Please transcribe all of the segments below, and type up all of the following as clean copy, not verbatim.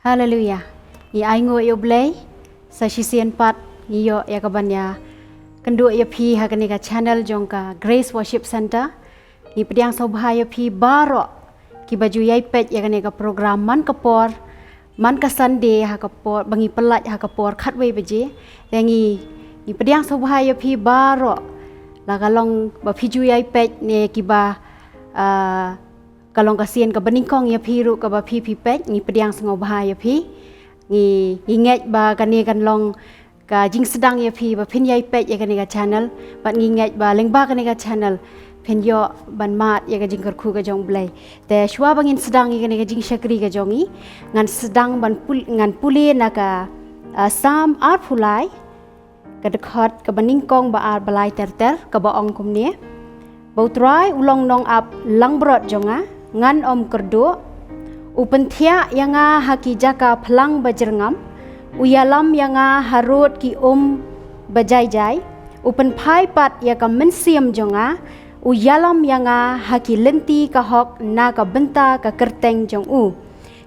Haleluya. I aingo yo blay sa sisian pat yo ya kabanya kendu ya pi hakani ka channel jongka Grace Worship Center ni pediang sobhaya pi baro ki baju yai pet ya kani ka program man kapor man ka Sunday ha kapor bangi pelat ha kapor khatwei beje yangi ni pediang sobhaya pi baro la kalong ba piju yai pet ne ki ba kalong kasian ka beningkong ya piru ka ba pi pet ni pediang sengo bahaya pi ni ingat ba kani kan long ka jing sedang ya pi ba pin yai pet ya kani ka channel ba ngingat ba lengba kani ka channel pen yo ban mat ya ka jing kerku ka jong blai te shwa bangin sedang ya kani ka jing syakri ka jongi ngan sedang ban ngan puli na ka sam ar pulai ka dekat ka beningkong ba ar balai terter ka ba ong kumne bau try ulong nong ap lang brot jonga ngan om kerdo upentia yanga haki jaka plang bajerngam uyalam yanga harut ki bajai-jai upen pai pat ya ka mensiam jonga uyalam yanga haki lenti ka hok na ka benta ka kerteng jong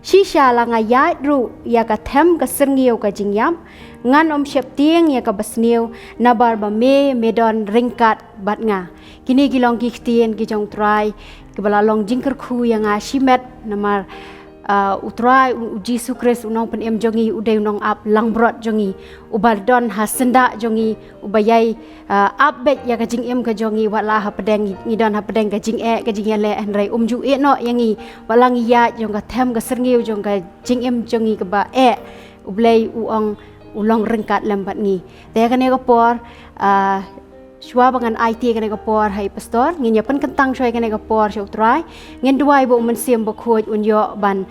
shisha langa yai ru ya ka them ka serngio ka jingyam ngan om syep tieng ya ka basniu nabar ba medon ringkat bat nga kini gilong ki ktien ki jong try kebala long jingker khu yang shimet namar utrai Jesu Kristus unong pen em jongi udai unong ap langbrot jongi ubardon ha senda jongi ubayai upbet ya ka jing em ka jongi wala ha pedeng ngidon ha pedeng ka jing le henrai umju no yangi walang ya jong ka them ka serngeu jong ka jing em jongi ka ba ublei uong ulong rengkat lambat ngi te ka ne ka por shwa bangan IT kene ka por hai pastor nginya pen kentang shoi kene ka por shok trai ngin duai bo men siam bo khoj unyo ban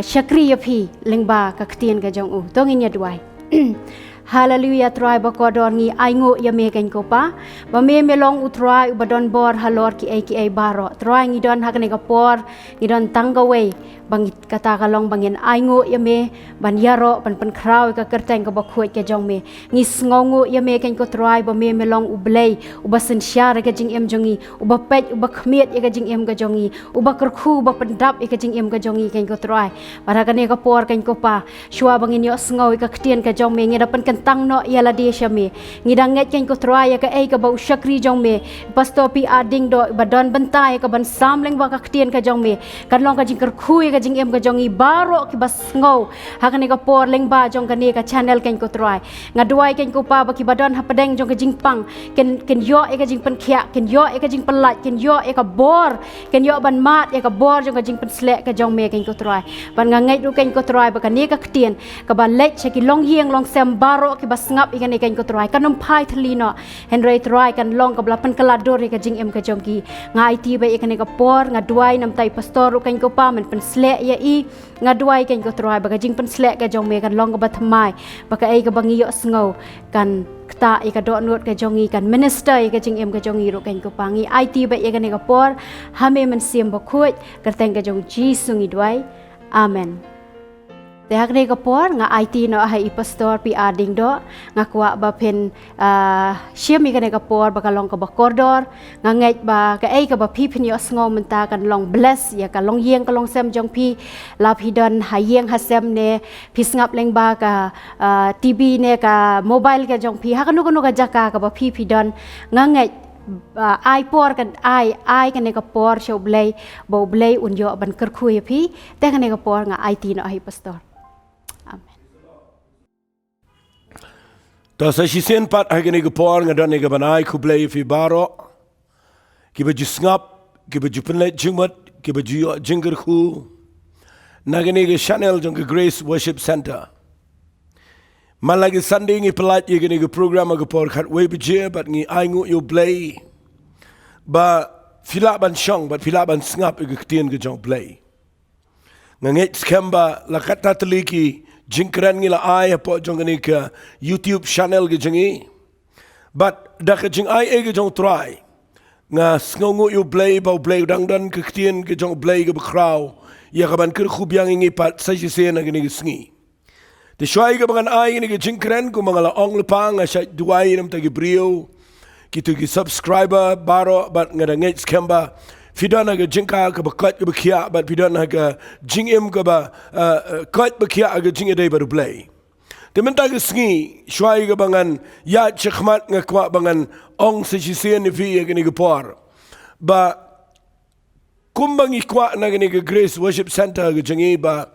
syakri yapi lengba ka ktien ka jong to nginya duai haleluya trai ba kodor ngi aingo ya me ken ko pa ba me melong utrai ubadon bor halor ki ai baro trai ngi don ha kene ka por ngi don tanggawe bang kata kalong bangin aingo ya me ban yaro ban pen kraw ka kerteng ka ba khoj ka jong me ngi sngongo ya me ken ko trai ba me melong ublei ubasen syar ka jing em jongi uba pet uba khmiet ya ka jing em ka jongi uba kerkhu uba pendap ya ka jing em ka jongi ken ko trai para kane ka por ken ko pa shwa bangin yo sngoy ka ktien ka jong me ngi dapan kentang no ya la dia syame ngi danget ken ko trai ya ka ka ba syakri jong me pastor P.R.DIENGDOH ba don bentai ka ban samleng ba ka ktien ka jong me kan long ka jing kerkhu ya ka jing em ka jongi baro ki bas ngau hakane ka por leng ba jong ka ne ka channel ken ko try ngaduai ken ko pa ba ki badon ha pedeng jong ka jing pang ken yo ka jing pen khia ken yo ka jing pelat ken yo ka bor ken yo ban mat ka bor jong ka jing pen slek ka jong me ken ko try ban ngangai ru ken ko try ba ka ne ka ktien ka ba lech ki long hieng long sem baro ki bas ngap ikane ken ko try kanom pai thlino henry try kan long ka blapan kalador ka jing em ka jong ki ngai ti ba ikane ka por ngaduai nam tai pastor ru ken ko pa men pen slek ya ngaduai ken ko try baka jing pen slek ka jong me kan long ka bathamai baka ka bangi yo sngo kan kta ka do not ka jongi kan minister ka jing em ka jongi ro ken ko pangi IT ba ka ne ka por hame men sim ba khoj kerteng ka jong jisu ngi duai amen te hak ne ka por nga IT no hai pastor P.R.DIENGDOH nga kwa ba pen siam ka ne ka por baka long ka ba kordor nga ngai ba ka ba pi pen yo sngo menta kan long bless ya ka long yeng ka long sem jong pi la pi don ha yeng ha sem ne pi ngap leng ba ka TV ne ka mobile ka jong pi ha kanu ka jaka ka ba pi don nga ngai ai por kan ai kan ne ka por show blay bo blay unyo ban kerkhu ya pi te kan ne ka por nga IT no hai pastor ta sa sisen pat ha gani ko por nga don ga banai ku blai fi baro ki ba jisngap ki ba jupenle jingmat ki ba ju jinger khu na gani ga channel jong Grace Worship Center malagi Sunday ngi pelat ye gani ga program ga por khat we bije bat ngi aingu yo blai ba fila ban shong bat fila ban ngap ga ktien ga jong blai nganget skamba la kata teliki jingkren ngila ai po jong ni ka YouTube channel ge jingi but da ka jing ai ge jong try nga sngongu yu play ba play dang dan ke ktien ge jong play ge bakraw ya ka ban ker khub yang ngi pat sa ji se na ge ni sngi te shwai ge bangan ai ni ge jingkren ku mangala ong lepang nga sha duai nam ta ge brio ki tu ki subscriber baro but nga da ngets kemba Fidan aga jingka ka ba kat ka ba kia but fidan aga jingim ka ba kat ba kia aga jing day baru play. Tementa ka sngi shwai ka bangan ya chkhmat nga kwa bangan ong sa sisian ni fi aga ni ka por. Ba kumbang ikwa na gani ka Grace Worship Center aga jingi ba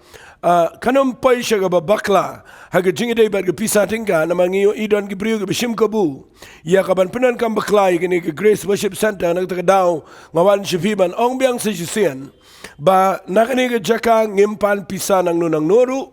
kanam pai siya ka ba bakla haga jingi day ba ka pisa tingka na mangiyo idon ki priyo ka bishim kabu ya ka ban penan kam bakla gani ka Grace Worship Center nagtaka daw ngawan sifiban ong biang sa sisian ba nakani ka jaka ngimpan pisa nang nunang noru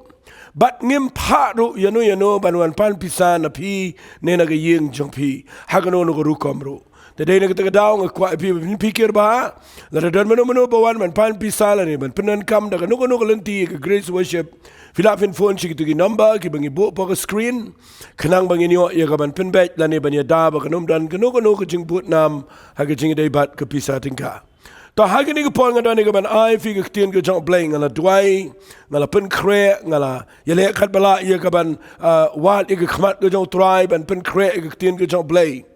bat ngimpa ru yano banuan pan pisa na pi ne naga ying jong pi haga no no rukom ru Tadai na kita daw ng kwa pikir ba la dan mano bawan man pan pisala ni man penan kam da no lenti ka Grace Worship filafin phone si gitu ki number ki bangi bu pa ka screen kanang bangi niyo ya ka ban pen bet la ni ban ya da ba kanum dan no ka jing put nam ha ka jing dai bat ka pisa tingka ta ha ni ka pon nga ni ka ban ai fi ka tien ka jong bleng ngala duai ngala pen kre ngala yele khat bala ya ka ban wat ka khmat ka jong tribe ban pen kre ka tien ka jong bleng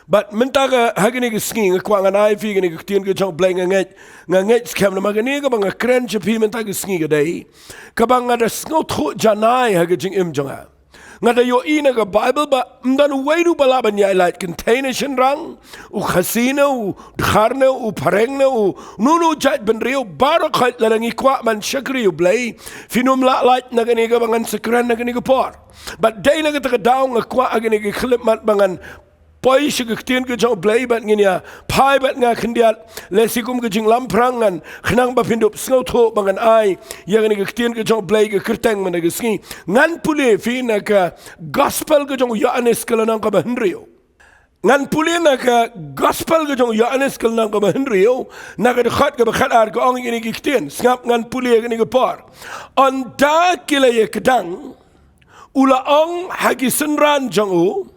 But mentaga hagini ka skiing kwa nga nai fi gani ka tien ka jong bleng nget skam na magani ka bang kren chapi mentaga skiing ka day ka bang nga da sngo tho janai haga jing im jonga nga da yo ina ka Bible ba mdan waidu balaban ya light container shinrang u khasina u dharna u parengna u nunu jat ben rio barakhat lalangi kwa man shakri u blay finum la light na gani ka bangan sakran na gani ka por but day na ka taka daw nga kwa agani ka klip mat bangan Poi siya kagtien ka jang blay bat nga pai bat nga kandiat lesikum ka jing lamprangan khnang ba pindup sngaw tho bangan ay yang ni kagtien ka jang blay ka kerteng man nga sngi ngan puli fi na ka gospel ka jang Yohanes kalanang ka ba henrio ngan puli na ka gospel ka jang Yohanes kalanang ka ba henrio na ka khat ka ba khatar ka ong ni kagtien ngap ngan puli ka ni ka par on da kila ye kadang ula ong hagi senran jang u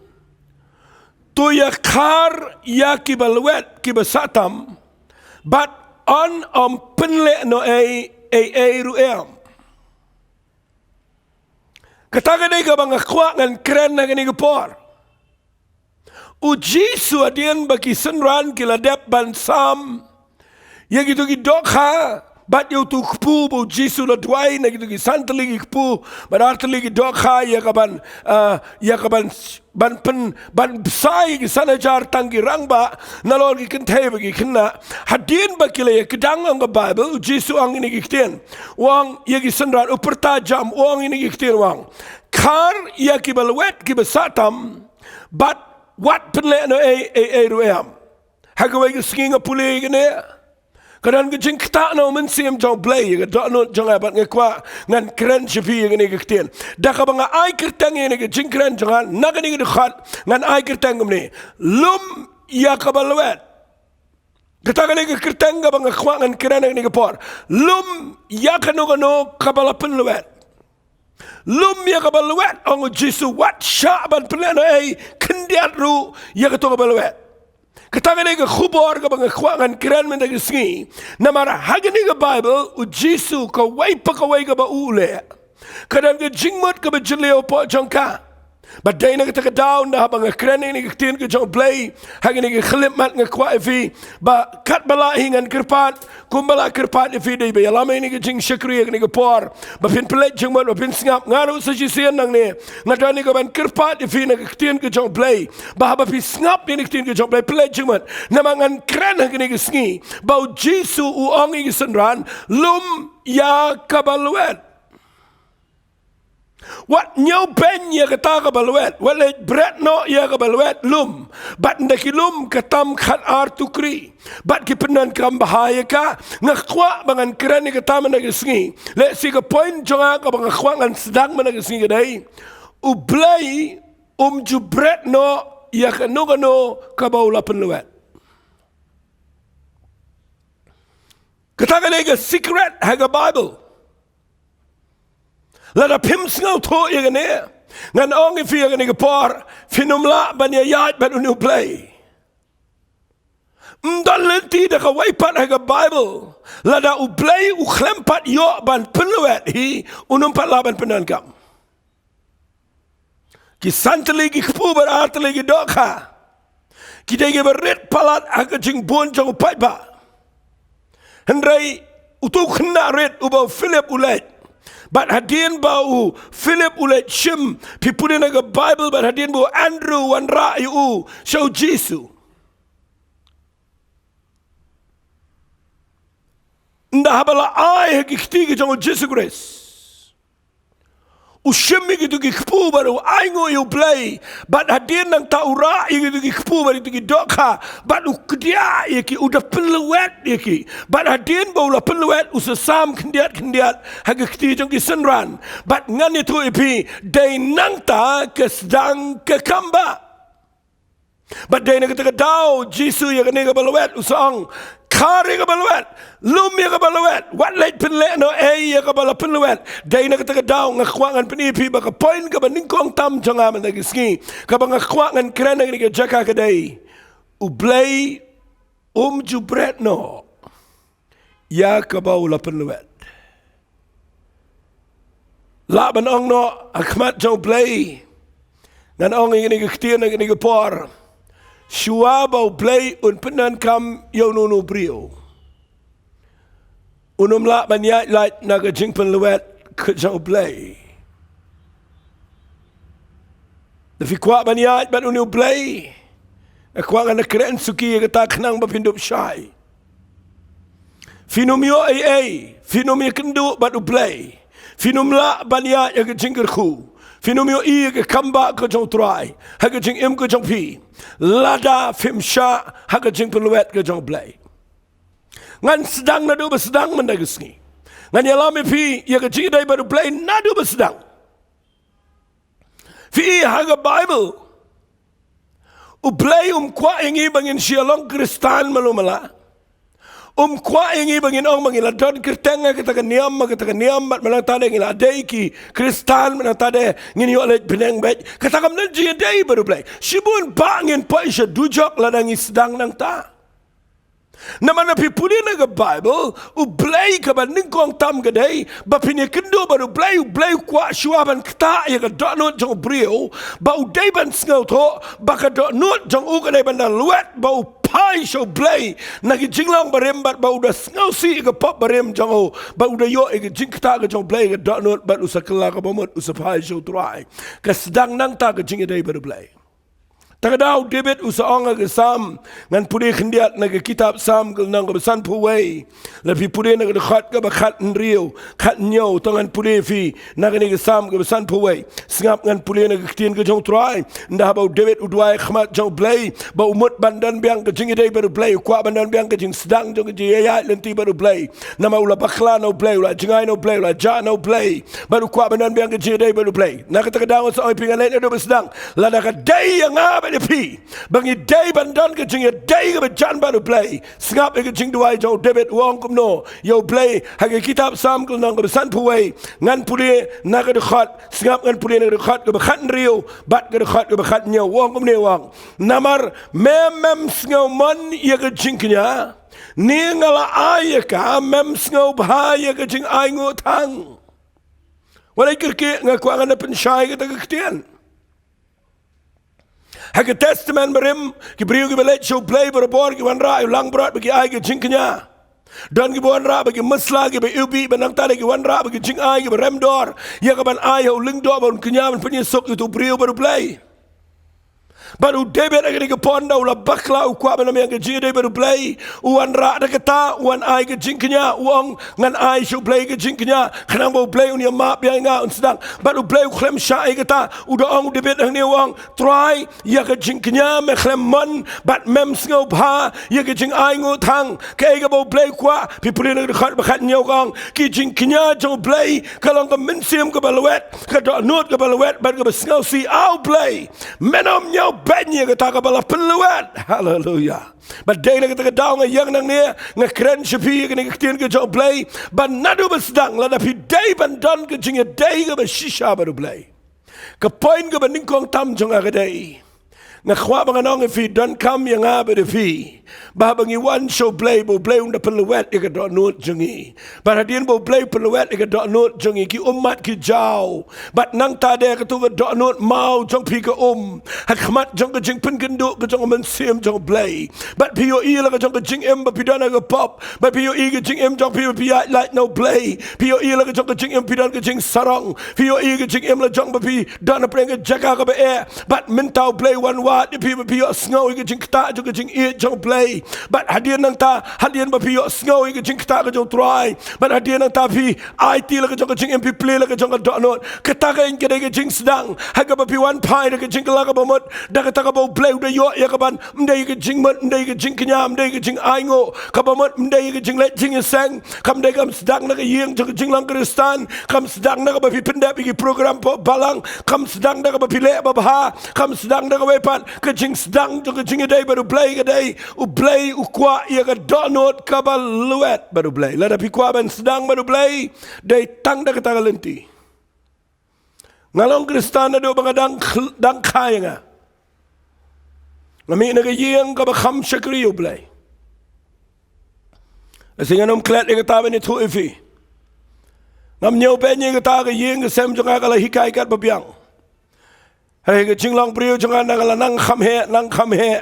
to ya kar ya Kaba Lwet Kaba satam but on penle no ruem kataga dai ka bang kwa ngan kren na gani por u Jisu adien baki senran kila dep ban sam ya gitu dokha bat yo tu kpu bo Jisu la dwai na gitu santali kpu ban artali dokha ya kaban ban sai ki sanajar tangi rangba nalor ki kenthe bagi kena hadin bakile ya kedang ang Bible Jisu ang ini kiten wang ya ki senran uperta jam wang ini kiten wang kar ya Kaba Lwet Kaba satam but what penle no ruem hagawai ki skinga puli gene Kadang kejing kata na mensim jong blay ka do no jong abat ngakwa ngan kren chipi ngani kiten da ka banga ai kertang ngani kejing kren jong na ngani khat ngan ai kertang ngani Lum Ia Kaba Lwet kata ngani kertang ka banga kwa ngan kren ngani ka por Lum Ia Kaba Lwet Lum Ia Kaba Lwet ong Jisu wat syaban pelana kendiat ru ya ka Kaba Lwet Kataga ni ka khubor ka bang khwangan kran men da sngi namara hagani ka Bible u Jisu ka wai pa ka wai ka ba ule kadan ka jingmot ka ba jleo po jongka but day na ka down na bang kran ni ka tin ka jong play hagani ka khlim mat nga kwa fi ba kat bala hingan kirpat kumbala kirpat fi day ba yalama ni ka jing shakri ni ka por ba pin play jingmot ba pin ngap ngaro sa jisian nang ni ngadani ka ban kirpat fi na ka tin ka jong play ba ba pi ngap ni ka tin ka jong play play jingmot namangan kran hagani ka sngi ba Jisu u ong i senran Lum Ia Kaba Lwet What nyau ben ya kata Kaba Lwet wala bret no ya Kaba Lwet Lum bat ndaki Lum katam khat artukri bat ki penan kam bahaya ka ngakwa bangan keren ni kata man nagisngi le si ka point jonga ka bang khwa ngan sedang man nagisngi dai u blai ju bret no ya kano Kaba Lwet kata ka ni secret ha ka Bible Lada pim sngaw to ya gane ngan ong fi ya gane por finumla ban ya yat ban unu play lenti da ka wai pat ha ka Bible lada u play u khlempat yo ban penluet hi unum pat laban penan kam ki santali ki kpu bar artali ki dokha ki dege berit palat aga jing bon jong pat ba Hendrai utu kena red ubau Philip ulet. But hadien bau Philip ulet shim pipudin aga Bible but hadien bau Andrew wan ra u show Jesus. Nda habala ai hekikti jong Jesus Christ. Ushimi gitu kikpu baru aingo you play but hadin nang taura gitu kikpu baru itu doka but ukedia yaki udah penluet yaki but hadin baula penluet usasam kendiat hagakti jong kisenran but ngan itu ipi day nang ta kesdang kekamba but day nak tau Jisu yang kena kabaluet usang kari kabaluet Lum Ia Kaba Lwet wat leit penle no ia kabala penluet day nak tau ngakwangan penipi baka poin ka baningkong tam jonga man ski ka ngakwangan kren ni jaka ka day ublay jubret no ya kabala penluet la ban ong no akmat jong play ngan ong ini ketian ni por Shuaba play un penan kam yo no brio. Unum la banyat light naga jing penluet ke jong play. Tapi kuat banyat bat unu play. Kuat ngana keren suki kata kenang bapindup syai. Finum yo finum yo kendu bat u play. Finum la banyat ya ke jingkerku. Finumio ke kamba ke jong try, haga jing im ke jong pi, lada fimsha haga jing penluet ke jong play. Ngan sedang nadu bersedang mendagisni. Ngan yalami pi ya ke jing dai baru play nadu bersedang. Fi haga Bible. Play kwa ingi bangin sialong Kristan malumala. Kwa ingi bangin ong bangin ladon kertenga kita niam bat malang tade ngila deiki Kristan malang tade ngini oleh beneng bet kata kamna jia dei baru play sibun bangin paisha dujok ladang sedang nang ta nama napi pudi naga Bible play ka baningkong tam gadai bapini kendo baru play kwa shuaban kta ya ka donut jong brio ba udai ban snau to baka donut jong u kadai ban luet ba pai show play nagi jinglang barem bat ba udah ngau si ke pop barem jango ba udah yo ke jingta ke jong play ke donut bat usakela ke bomot usapai show try ke sedang nang ta ke jing dai baru play Takadaw David usaong ke sam ngan pudi kendiat nagi kitab sam ke nang ke besan puwei lebih pudi nagi dekat ke bakat nriu kat nyau tangan pudi fi nagi sam ke besan puwei singap ngan pudi nagi ketien ke jong try ndah bau David udwai khmat jong play bau umut bandan biang ke jing dai baru play kwa bandan biang ke jing sedang jong ke jaya lenti baru play nama ula bakla no play ula jingai no play ula ja no play baru kwa bandan biang ke jing dai baru play nak takadaw usaong pingalet do besedang lada ka dai yang pi bangi day bandan ke jing day ke jan baru play singap ke jing duai jo David wong kumno yo play hage kitab sam ke nang ke san puwei ngan puli nak ke khat singap ngan puli nak ke khat ke khat riu bat ke khat ke khat nyo wong kumne wong namar mem sngau man ye ke jing knya ni ngala ay ka mem sngau bha ye ke jing ai ngo thang walai kirke ngakwa ngana pensyai ke ta ketien Hake testament berim ki beriu ki belet show play berbor ki wanra ulang berat bagi ai ki jingknya dan ki wanra bagi mesla ki be ubi benang tadi ki wanra bagi jing ai ki berem dor ya ka ban ai ho ling dor ban kenya ban penyesok itu beriu baru play baru David agak ke ponda ulah bakla ukwa benam yang ke jing baru play wanra ada kata wan ai ke jingknya uang ngan ai show play ke jingknya kenang bau play unia map yang ngau sedang baru play klem syai kata udah ong David ang ni uang try ya ke jingknya me klem man bat mem ngau bha ya ke jing ai ngu thang ke ga bau play kwa pipuli nak dekat bakat nyau kang ki jingknya jong play kalau ke mensim ke balwet ke donut ke balwet bat ke ngau si au play menom nyau banyak kata kabala penluat haleluya badai nak kata daw yang nang ni ngakren sepi ke ketien ke jong play ban nadu besdang la tapi day ban don ke jing day ke shisha baru play ke point ke bandingkong tam jong agadai Ngakwa mga nong if you don't come yang abe de fi. Babangi one show play bo play unda peluet ika do not jungi. Baradian bo play peluet ika do not jungi ki umat ki jau. But nang tade ka tu do not mau jong pi ka Hakmat jong ka jing pen kendu ka jong men sim jong play. But pio i la ka jong ka jing em ba pidana ka pop. But pio i ka jing em jong pi like no play. Pio i la ka jong ka jing em pidan ka jing sarong. Pio i ka jing em la jong ba pi dana preng ka jaka ka ba air. But mentau play one what the people pio snow ka jing kta jong ka jing e jong play. But hadian nang ta hadian ba pio snow ka jing kta ka jong try. But hadian nang ta pi IT la ka jong ka jing em pi play la ka jong ka do not. Kata ka in ka jing sedang. Haga ba pi one pie ka jing ka ba mot. Da ka ta ka ba play da yo ya ka ban mdai ka jing mot mdai ka jing knya mdai ka jing aingo ka ba mot mdai ka jing let jing sang kam dai kam sedang na ka yeng jong ka jing lang kristan kam sedang na ka ba pi pendap pi program po balang kam sedang na ka ba pi le ba ha kam sedang na ka wepan ka jing sedang jong ka jing dai baru play ka dai u play u kwa ya ka donot kaba luet baru play la da pi kwa ban sedang baru play dai tang da ka ta lenti ngalong kristan na do ba dang kaya nga ngami na ka yeng ka ba kham shakri u play asinga nom klet ka ta ni thu ifi ngam nyau pe ni ka ta ka yeng ka sem jong ka la hikai kat ba biang Hai ke jinglang priu jangan nang kham he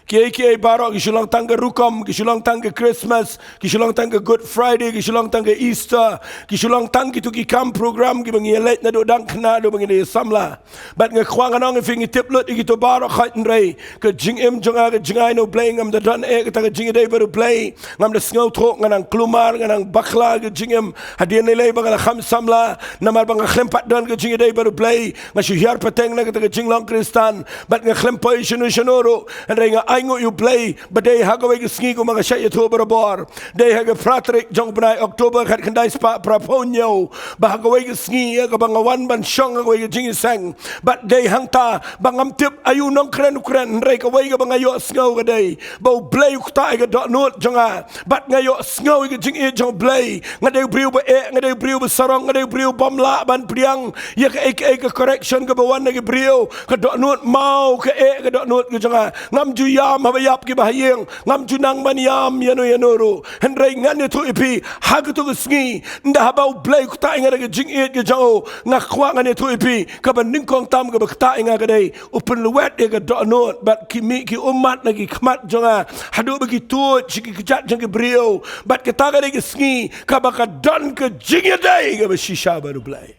kiai barok ki shulang tang ke rukom ki shulang tang ke Christmas ki shulang tang ke Good Friday ki shulang tang ke Easter ki shulang tang ki tu ki kam program ki bangi let na do dang kena do bangi de samla bat nge khwang anong fingi tiplut ki to barok khat rei ke jing em jonga ke jingai no playing am the don e ke ta ke jing dei baru play ngam de sngo thok nganang klumar nganang bakla ke jing em hadien le bang kham samla namar bang khlem pat don ke jing dei baru play ngasu hiar pateng na ke ta jing long kristan bat nge khlem poi shunoro renga aingo you play but they hagawe ski ko mga shay to barabor they haga fratrik jong benai October khat kandai spa praponyo ba hagawe ski ka bang wan ban shong hagawe jing sang but they hangta bangam tip ayu nong kren re ka we ka bang ayo snow ka day bo play ku ta ga dot not jonga but ngayo snow ka jing e jong play ngade briu ba e ngade briu ba sarong ngade briu bom la ban priang ya ka ek correction ka ba wan ga briu ka dot not mau ka e ka dot not ka jonga ngam ju yam habayap ki bahayeng ngam ju nang ban yam yano ro henrei ngan tu ipi hag tu sngi nda habau play ku ta inga ga jing e ga jao nga khwa ngan tu ipi ka ban ning kong tam ga ba ta inga ga dei open luet e ga dot not but ki mi ki umat na ki khmat jonga hadu ba ki tu chi ki jat jang ki brio but ka ta ga dei sngi ka ba ka don ka jing e dei ga ba shisha ba ru play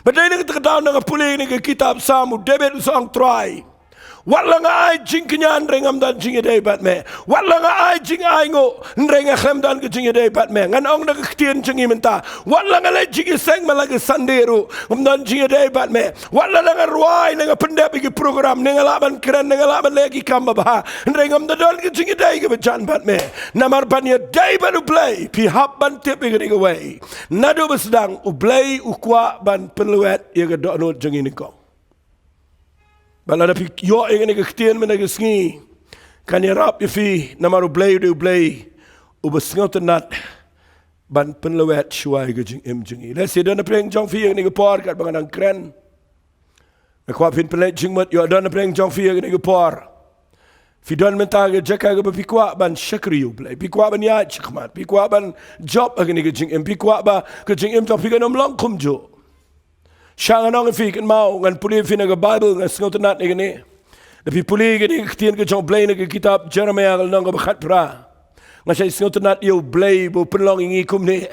but dei ni ka ta down na puli ni ka kitab samu debet sang try Walang ay jing kinyan rengam dan jing day bat me. Walang ay jing ay ngo renga khem dan ke jing day bat me. Ngan ong nakaktian jing imenta. Walang ay jing seng malaga sandero um dan jing day bat me. Walang nga ruai nga pendap ki program nga laban keren nga laban lagi kamba ba. Rengam dan ke jing day ke bajan bat me. Namar banya day ban play pi hab ban tip ke ni way. Nado besdang u play u kwa ban penluet ye ke do no jing ni ko. Balada pi yo ingene ke ktien mena ke sngi kan ya rap ifi namaru blay u besngot nat ban penlewet shuai ke jing em jing let's see dona preng jong fi ingene ke por kat bangan kren ke kwa pin pelet jing mat yo dona preng jong fi ingene ke por fi don menta ke jaka ke pi kwa ban shakri u blay pi kwa ban ya chikmat pi kwa ban job ingene ke jing em pi kwa ba ke jing em to pi nom long kum jo Shangan ang fi kan mau ngan puli fi na Bible ngan sngot nat ni gani. Tapi puli gani ktien ke jong play na kitab Jeremiah ngal nang bakhat pra. Nga siya sngot nat yo play bo penlong ingi kum ni.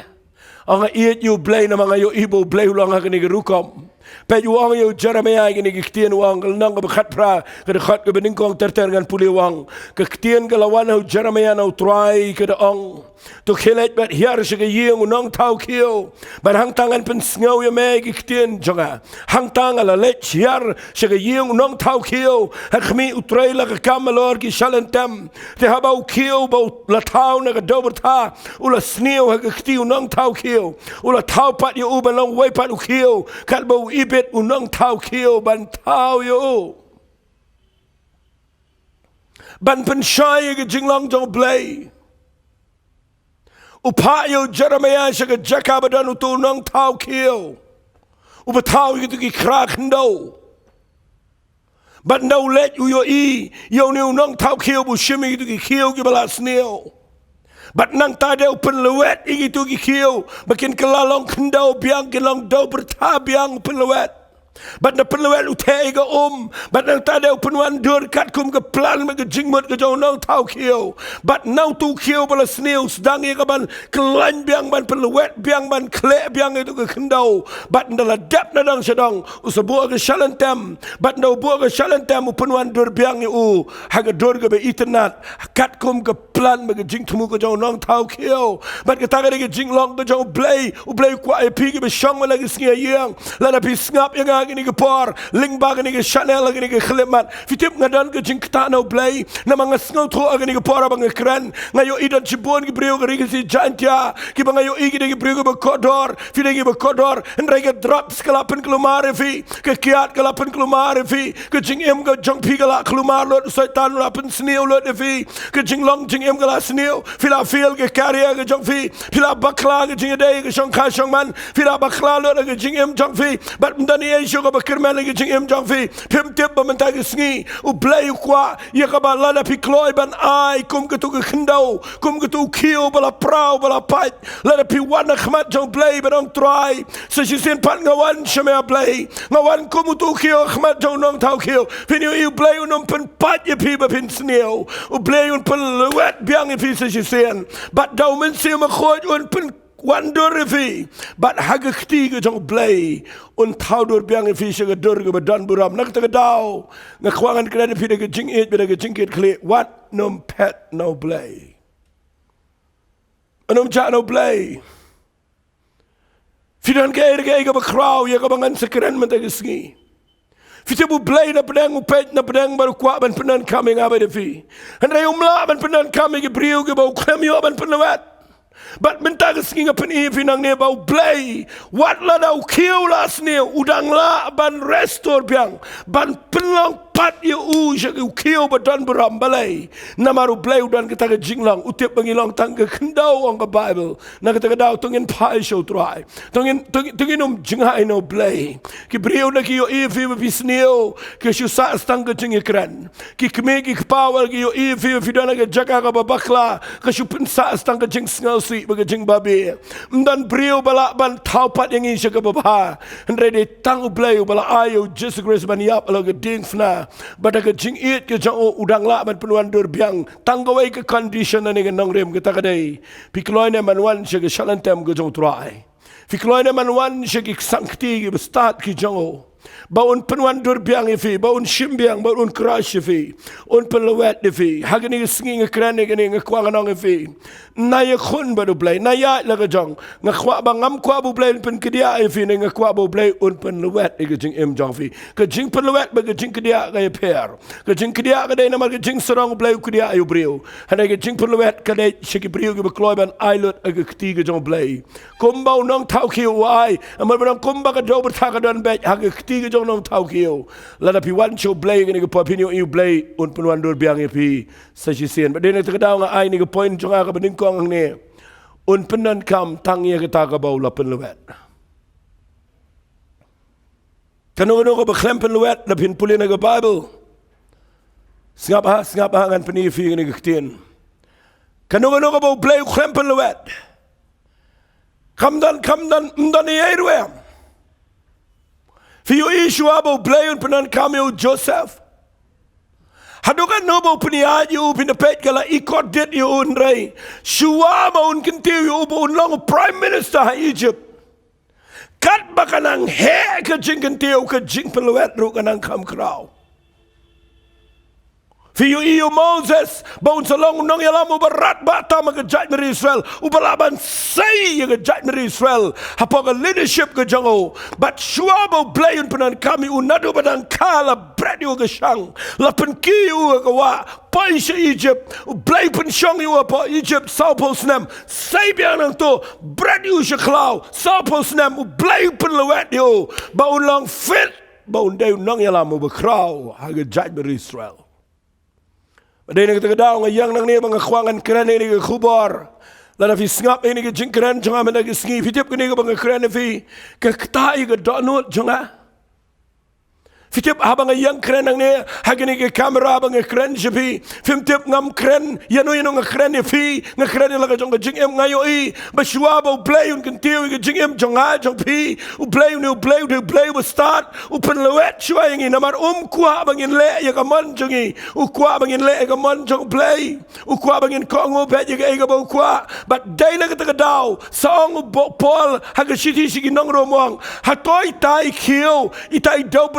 Ang iet yo play na mga yo ibo play ulang ha kani rukom. Pe yo ang yo Jeremiah gani ktien wang ngal nang bakhat pra ke khat ke bening kong terter ngan puli wang. Ke ktien ke lawan ho Jeremiah no try ke ong. Tu khilet bat hiar siya yeng unang tau kio. Bat hang tangan pen sngaw ya meg iktien jonga. Hang tangan la let hiar siya yeng unang tau kio. Hakmi utray la kamalor ki shalentem. Te habau kio bau la tau na dober ta. Ula sneo hakti unang tau kio. Ula tau pat yo uban long way pat u kio. Kat bau ibet unang tau kio ban tau yo. Ban pen shy ke jinglang jong play. Upayo Jeremiah siya jakabadan utunang tau kio. Upataw ito ki krak ndo. But no let you yo new nong tau kill bu shimmy to kill give a lot snail. But nang tade open luet igi tu kill, makin kalalong kendo biang kilong do berta biang open luet. But na peluet utega but nang tade open one door kat kum ke plan me ke jingmut ke jong nong tau kill. But now tu kill bala snails dang ye ban kelan biang ban peluet biang ban kle biang itu ke kendo. But ndala dep na dang sedang usabu ke shalantem. But no bu ke shalantem open one door biang u haga door ke be internet kat kum ke plan me ke jing tumu ke jong nong tau kill. But ke tagare ke jing long ke jong play kwa e pi ke be shong lagi sngia yang lana pi ngap yang gini ke por ling ba gini ke Chanel gini ke khlemat fitip ngadan ke jing kta no play na mga sngo tho gini ke por bang kren ngayo idan chibon ke brio ke si jantia ki bang ngayo igi ke brio ke kodor fide ke kodor ndrai ke drops kalapen klumare fi ke kiat kalapen klumare fi ke jing em ke jong pi kala klumar lot setan lapen sneo lot fi ke jing long jing em kala sneo fila feel ke carrier ke jong fi fila bakla ke jing day ke shong ka shong man fila bakla lot ke jing em jong fi but ndani ko bakirman lagi jing em jong fi pim tip ba mentag sngi u blay kwa ye ka ba lana pi kloy ban ai kum ke tu ke khndau kum ke tu kill bala prau bala pat lana pi wan khmat jong blay ba dong try se si sen pat ngawan shame blay ngawan kum tu kill khmat jong nong tau kill pin you blay un pen pat ye pi ba pin sneo u blay un pen luet biang ye pi se si sen but dau men se ma khoj un pen wonder fi but hagakti ke jong blay un thau dor biang fi se ke dor ke badan buram nak ta dau ngakwangan kren fi de jing it be de jing kit kle what no pet no blay anum cha no blay fi dan ke ke ba kraw ye ke bangan sekren men ta gisngi fi te bu blay na pedang u pet na pedang baru kwa ban penan coming aba de fi and ray umla ban penan coming ke brio ke ba krem yo ban penawat. But mentag skinga pen evinang ne bau play what la dau kill las ne udang la ban restore biang ban penlang pat ye u je kill badan beram balai namaru play udan kita ke jinglang utip bangilong tang ke kendau ang ke bible na kita ke dau tungin pai show try tungin jingai no play ki brio na ki yo evi bisneo ke shu sa stang ke jing ekran ki kme ki power ki yo evi vidana ke jaga ka babakla ke shu pen sa stang ke jing sngal si bagi jing babi dan brio bala ban taupat yang isya ke baba ndre tang play bala ayo Jesus grace ban yap ala ke ding fna bada ke jing it ke jang udang la ban penuan dur biang tanggawai ke condition na ni ke nong rem kita kadai pikloy ne manwan sya ke shalantem ke jong try pikloy ne manwan sya ke sankti ke start ke jang baun penuan dur biang ifi baun shimbiang baun crash ifi un pelawet ifi hagani singing krane gani ngkwang nong ifi na ye khun badu blay na ya la jong ngakwa bangam kwa bu blay pen kedia ifi ne ngakwa bu blay un pelawet ke jing em jong fi ke jing pelawet ba ke jing kedia ke per ke jing kedia ke dai na ma ke jing serong blay kedia ayu brio hana ke jing pelawet ke dai shiki brio ke kloy ban ailot ke kti ke jong blay kumbau nong tau ki wai amar ban kumba ke do berta ke don be hag kti ke jong nong tau kiyo lada pi wan show blay ke papinyo you blay un penuan dur biang pi sa sisen ba dene te daw nga ai ni ke point jong ka bening kong ne un penan kam tang ye ke ta ka bau la pen lewet kanu ko ba klem pen lewet la pin pulin ke bible singap ha ngan peni fi ni ke tien kanu ko ba blay klem pen lewet kamdan mdan ye ruem Fiyo issue abo blay un penan kamyo Joseph. Hadukan nobo peniaji u pinapet kala ikot dit yu un rey. Shuama un kintiu yu ubo un long prime minister ha Egypt. Kat bakanang he ke jing kintiu ke jing peluet ru kanang kam kraw. Fiyo iyo Moses baun salong nong yalam ubarat bata magajat dari Israel ubalaban say magajat dari Israel hapaga leadership ke jango but shuabo blayon penan kami unado badang kala bread yu ke shang lapen kiyu ke wa pai se Egypt blay pen shang yu apa Egypt saupos nam say biang to bread yu se klau saupos nam blay pen lewet yu baun long fit baun day nong yalam ubakraw hagajat dari Israel. Ada yang kita tahu yang nang ni bangakwangan keren ini ke kubar, lalu fi ngap ini ke jing keren jangan mana ke sengi, fi tiap kini ke bangak keren fi ke ketai ke donut jangan, Fitip habang yang keren ang ne hagini ke kamera bang keren sipi film tip ngam keren yano yano keren ya fi keren la jong jing em ngayo I baswa ba play un kentiu ke jing em jong a jong pi u play u start u pen lewet chua yang namar kwa bangin le ya kamon jongi u kwa bangin le kamon jong play u kwa bangin ko ngo pe ya ga ba kwa but dai la ka daw song u pol hagashiti sigi nong romong hatoi tai kiu itai do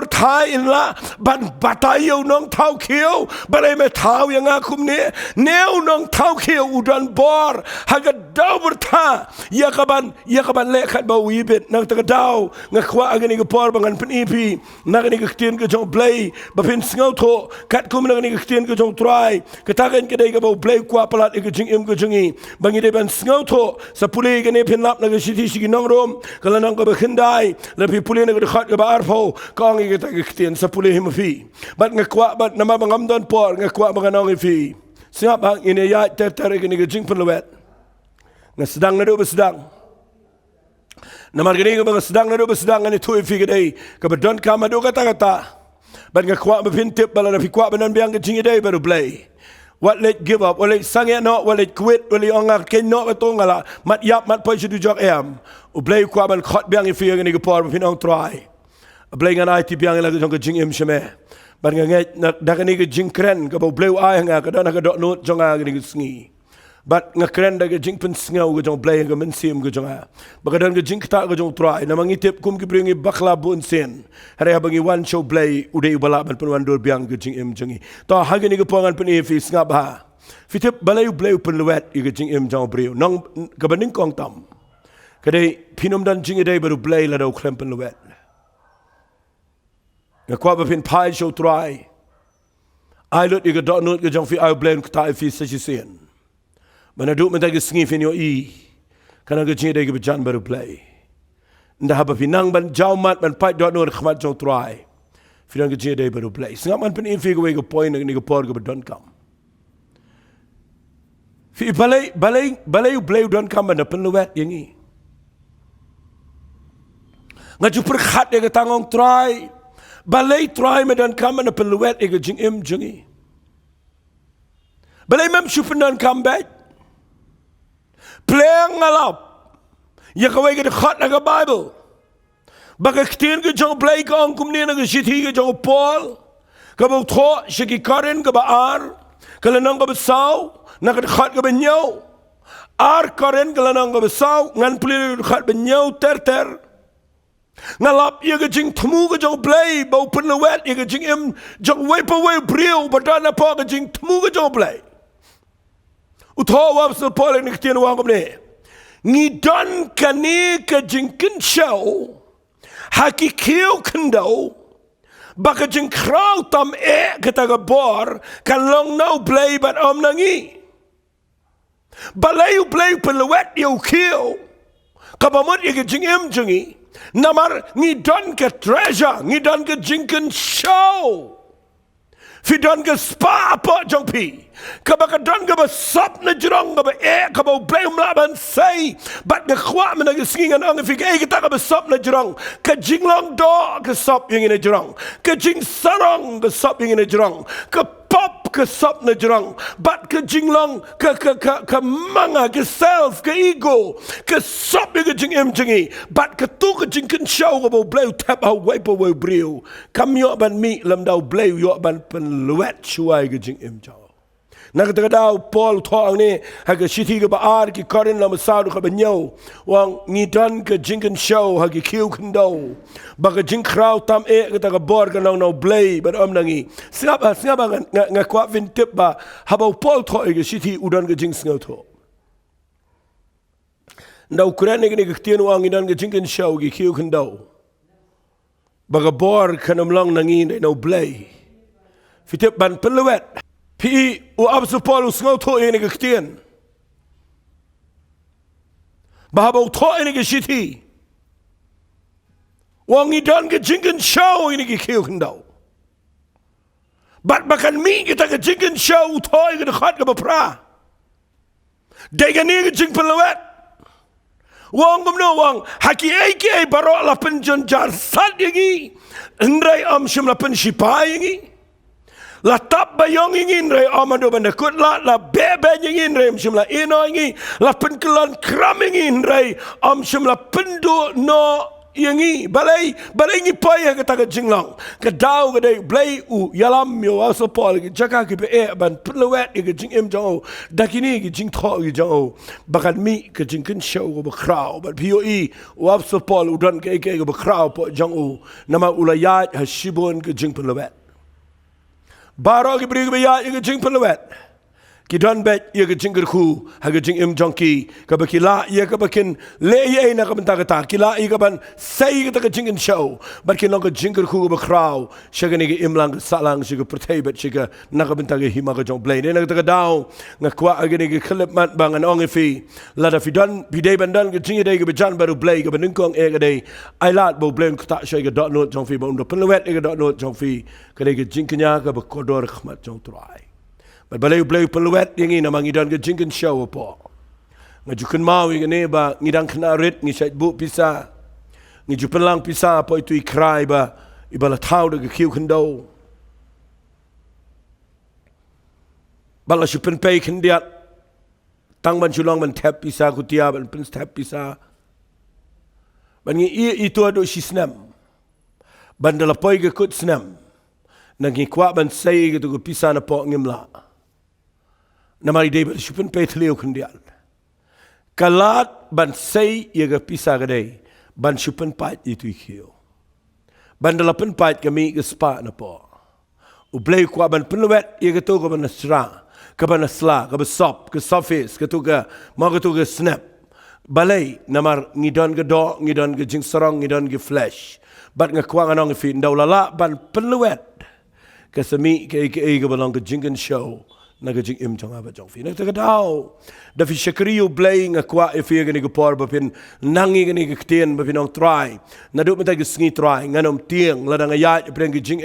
in la ban batayo nong tau kiu balai me tau yang akum ne neu nong tau kiu udan bor haga dau berta ya kaban le khat ba wibet nang ta dau ngakwa agani ke por bangan pen ipi nagani ke tien ke jong play ba pin sngo tho kat kum nagani ke tien ke jong try katakan ke dai ke ba play kwa palat ke jing em ke jongi bangi de ban sngo tho sa puli ke ne pin lap na ke siti sigi nong rom kala nang ko ba khindai le pi puli na ke khat ke ba arpho kong ke ta Kristian sa puli himafi bat ngakwa bat nama bangam don por ngakwa banganong ifi siap hang ini ya ter gini jing penlewet sedang nado bersedang nama gini bang sedang nado bersedang ani tu ifi gedai kabadon kamado kata bat ngakwa bepintip bala na fikwa banan biang jing gedai baru play what let give up what let sange no what let quit what let ongar ken no katongala mat yap mat poi sidu jok am u play kwa ban khot biang ifi gini ke por pinong try Blay nga na tipiang lagi jong jing im sheme bar nga ngai dakani ke jing kren ka bo blay ai nga ka dona ka dot not jong a ni sngi bat nga kren da ke jing pen sngaw ke jong blay nga men sim ke jong a ba ka don ke jing ta ke jong try na mangi tip kum ki bringi bakla bun sen hare bangi one show blay udai bala ban pen wan dor biang ke jing im jongi to hagini ke pongan pen e fi snga ba fitip balay blay pen lewet ke jing im jong brio nong ka baning kong tam kadai pinom dan jing dai baru blay la do klem pen lewet ngakwa ba pin pai show try ai lut iga dot not ke jong fi ai blame ta fi sa sien mana du men ta ke sngi fin yo I kana ke jing dai ke jan baru play nda ha ba pinang ban jaumat ban pai dot not khmat jong try fi ke jing dai baru play snga man pin in fi ke point ni ke por ke don kam fi balai blay don kam ban pen luet yang I ngaju per khat ke tangong try balai try medan kam na peluet ega jing em jungi balai mem shupenan come back playing alap ya kawai ke khat na ka bible baka ktin ke jong play ka ang kumni na ke shithi ke jong paul ka bo tho shiki karen ka ba ar kala nang ka ba saw na ka khat ka ba nyau ar karen kala nang ka ba saw ngan pli khat ba nyau ter ngalap ia ke jing temu ke jong play bau pen lewet ia ke jing em jong wei pa wei brio badana pa ke jing temu ke jong play utho wap so pol ni ktien wang komne ngi don kani ke jing kin show haki kiu kendo baka jing kraw tam ke ta bor kan long no play but nangi balay play pen lewet you kiu kabamot ia ke jing em jungi namar ngi don ke treasure ngi don ke jinken show fi don ke spa po jong pi ka ba ka don ke ba sop na jrong ka ba ka ba blame la ban say but the khwa me na singing ang fi ke ta ka ba sop na jrong ka jinglong do ka sop yung ina jrong ka jing sarong ka sop yung ina jrong ka pop ke sop na jrong but ke jinglong ke manga ke self ke ego ke sop ke jing em jingi but ke tu ke jing kan show ke bo bleu tap au wei po wei brio kam yo ban mi lam dau bleu yo ban pen luet chuai ke jing em jaw nak ta dau Paul thong ni ha ke shiti ke ba ar ki karin lam sa du ke ba nyau wang ni dan ke jing kan show ha ke kiu kan do ba ke jing kraw tam ke ta ke bor ke no blay but nangi siapa nga kwa vin tip ba ha ba Paul thong ke shiti udan ke jing sngo tho ndau kuran ni ke tien wang ni dan ke jing kan show ke kiu kan do ba ke bor kanam long nangi no blay fitip ban peluet P u absu Paul sngo tho ni ke tien ba ba tho ni ke shiti wang ni dan ke jing kan show ni ke kiu kan do but bakan mi kita ke jing kan show tho ke khat ke ba pra de ke ni ke jing peluet Wang gumno wang haki eke barok la penjon jar sat yangi. Ndrai shim la pen shipa yangi. La tap bayong ingin rai amado banda kut la bebe ingin rai shim la ino yangi. La pen kelan kram ingin rai shim la pendu no yangi balai ngi paya kata ke jinglang ke dau ke dai blai u yalam yo aso pol ke jaka ke be ban plewet ke jing em jong dakini ke jing tho ke jong bakat mi ke jing kin show ke krau but POE u aso pol u dan ke krau po jong u nama ulayat ha shibon ke jing plewet baro ke bri ke ya ke jing plewet ki don bet ye ke jingger khu ha ke jing im jonki ka ba kila ye ka ba kin le ye na ka ban ta kila ye ka ban sai ke jing in show but kin long ke jingger khu ba kraw shagani ke im lang salang shi ke protei bet shi ke na ka ban ta ke hima ka jong blai ne na ka daw nga kwa agani ke klip mat bang an ong fi la da fi don bi dei ban don ke jing dei ke ba jan baru blai ke ban kong e ke dei ai lat bo blai ta shi ke dot note jong fi ba ndo penwet ke dot note jong fi ke dei ke jing knya ka ba kodor khmat jong trai but balai blai pelwet yang ini nama ngidan ke jingkin show apa ngajukan mau yang ini ba ngidang kena rit ngisait bu pisa ngijupan lang pisa apa itu ikrai ba ibala tau de kiu kendo bala shupen pay kendiat tang ban chulong ban tap pisa kutia ban pen tap pisa ban ngi itu ado sisnam ban dala poi ke kut snam nangi kwa ban sai ke tu pisa na po ngimla namari dei shupen pe thleu khndial kalat ban sei yega pisa gadei ban shupen pat itu khio ban dalapen pat kami ke spa na po u blei kwa ban penwet yega to ko ban sra ka ban sla ka sop ke surface ke to ga ma ke to ga snap balai namar ngidon ke do ngidon ke jing sarong ngidon ke flash bat nga kwa nganong fi ndawlala ban penwet ke semi ke balong ke jingen show nagajing im jong aba jong fi nagtagadaw da fi shakriyo playing akwa if ye gani gopor bapin nangi gani gktien bapin ong try nadu mata gisngi try nganom tieng ladang ayat preng gijing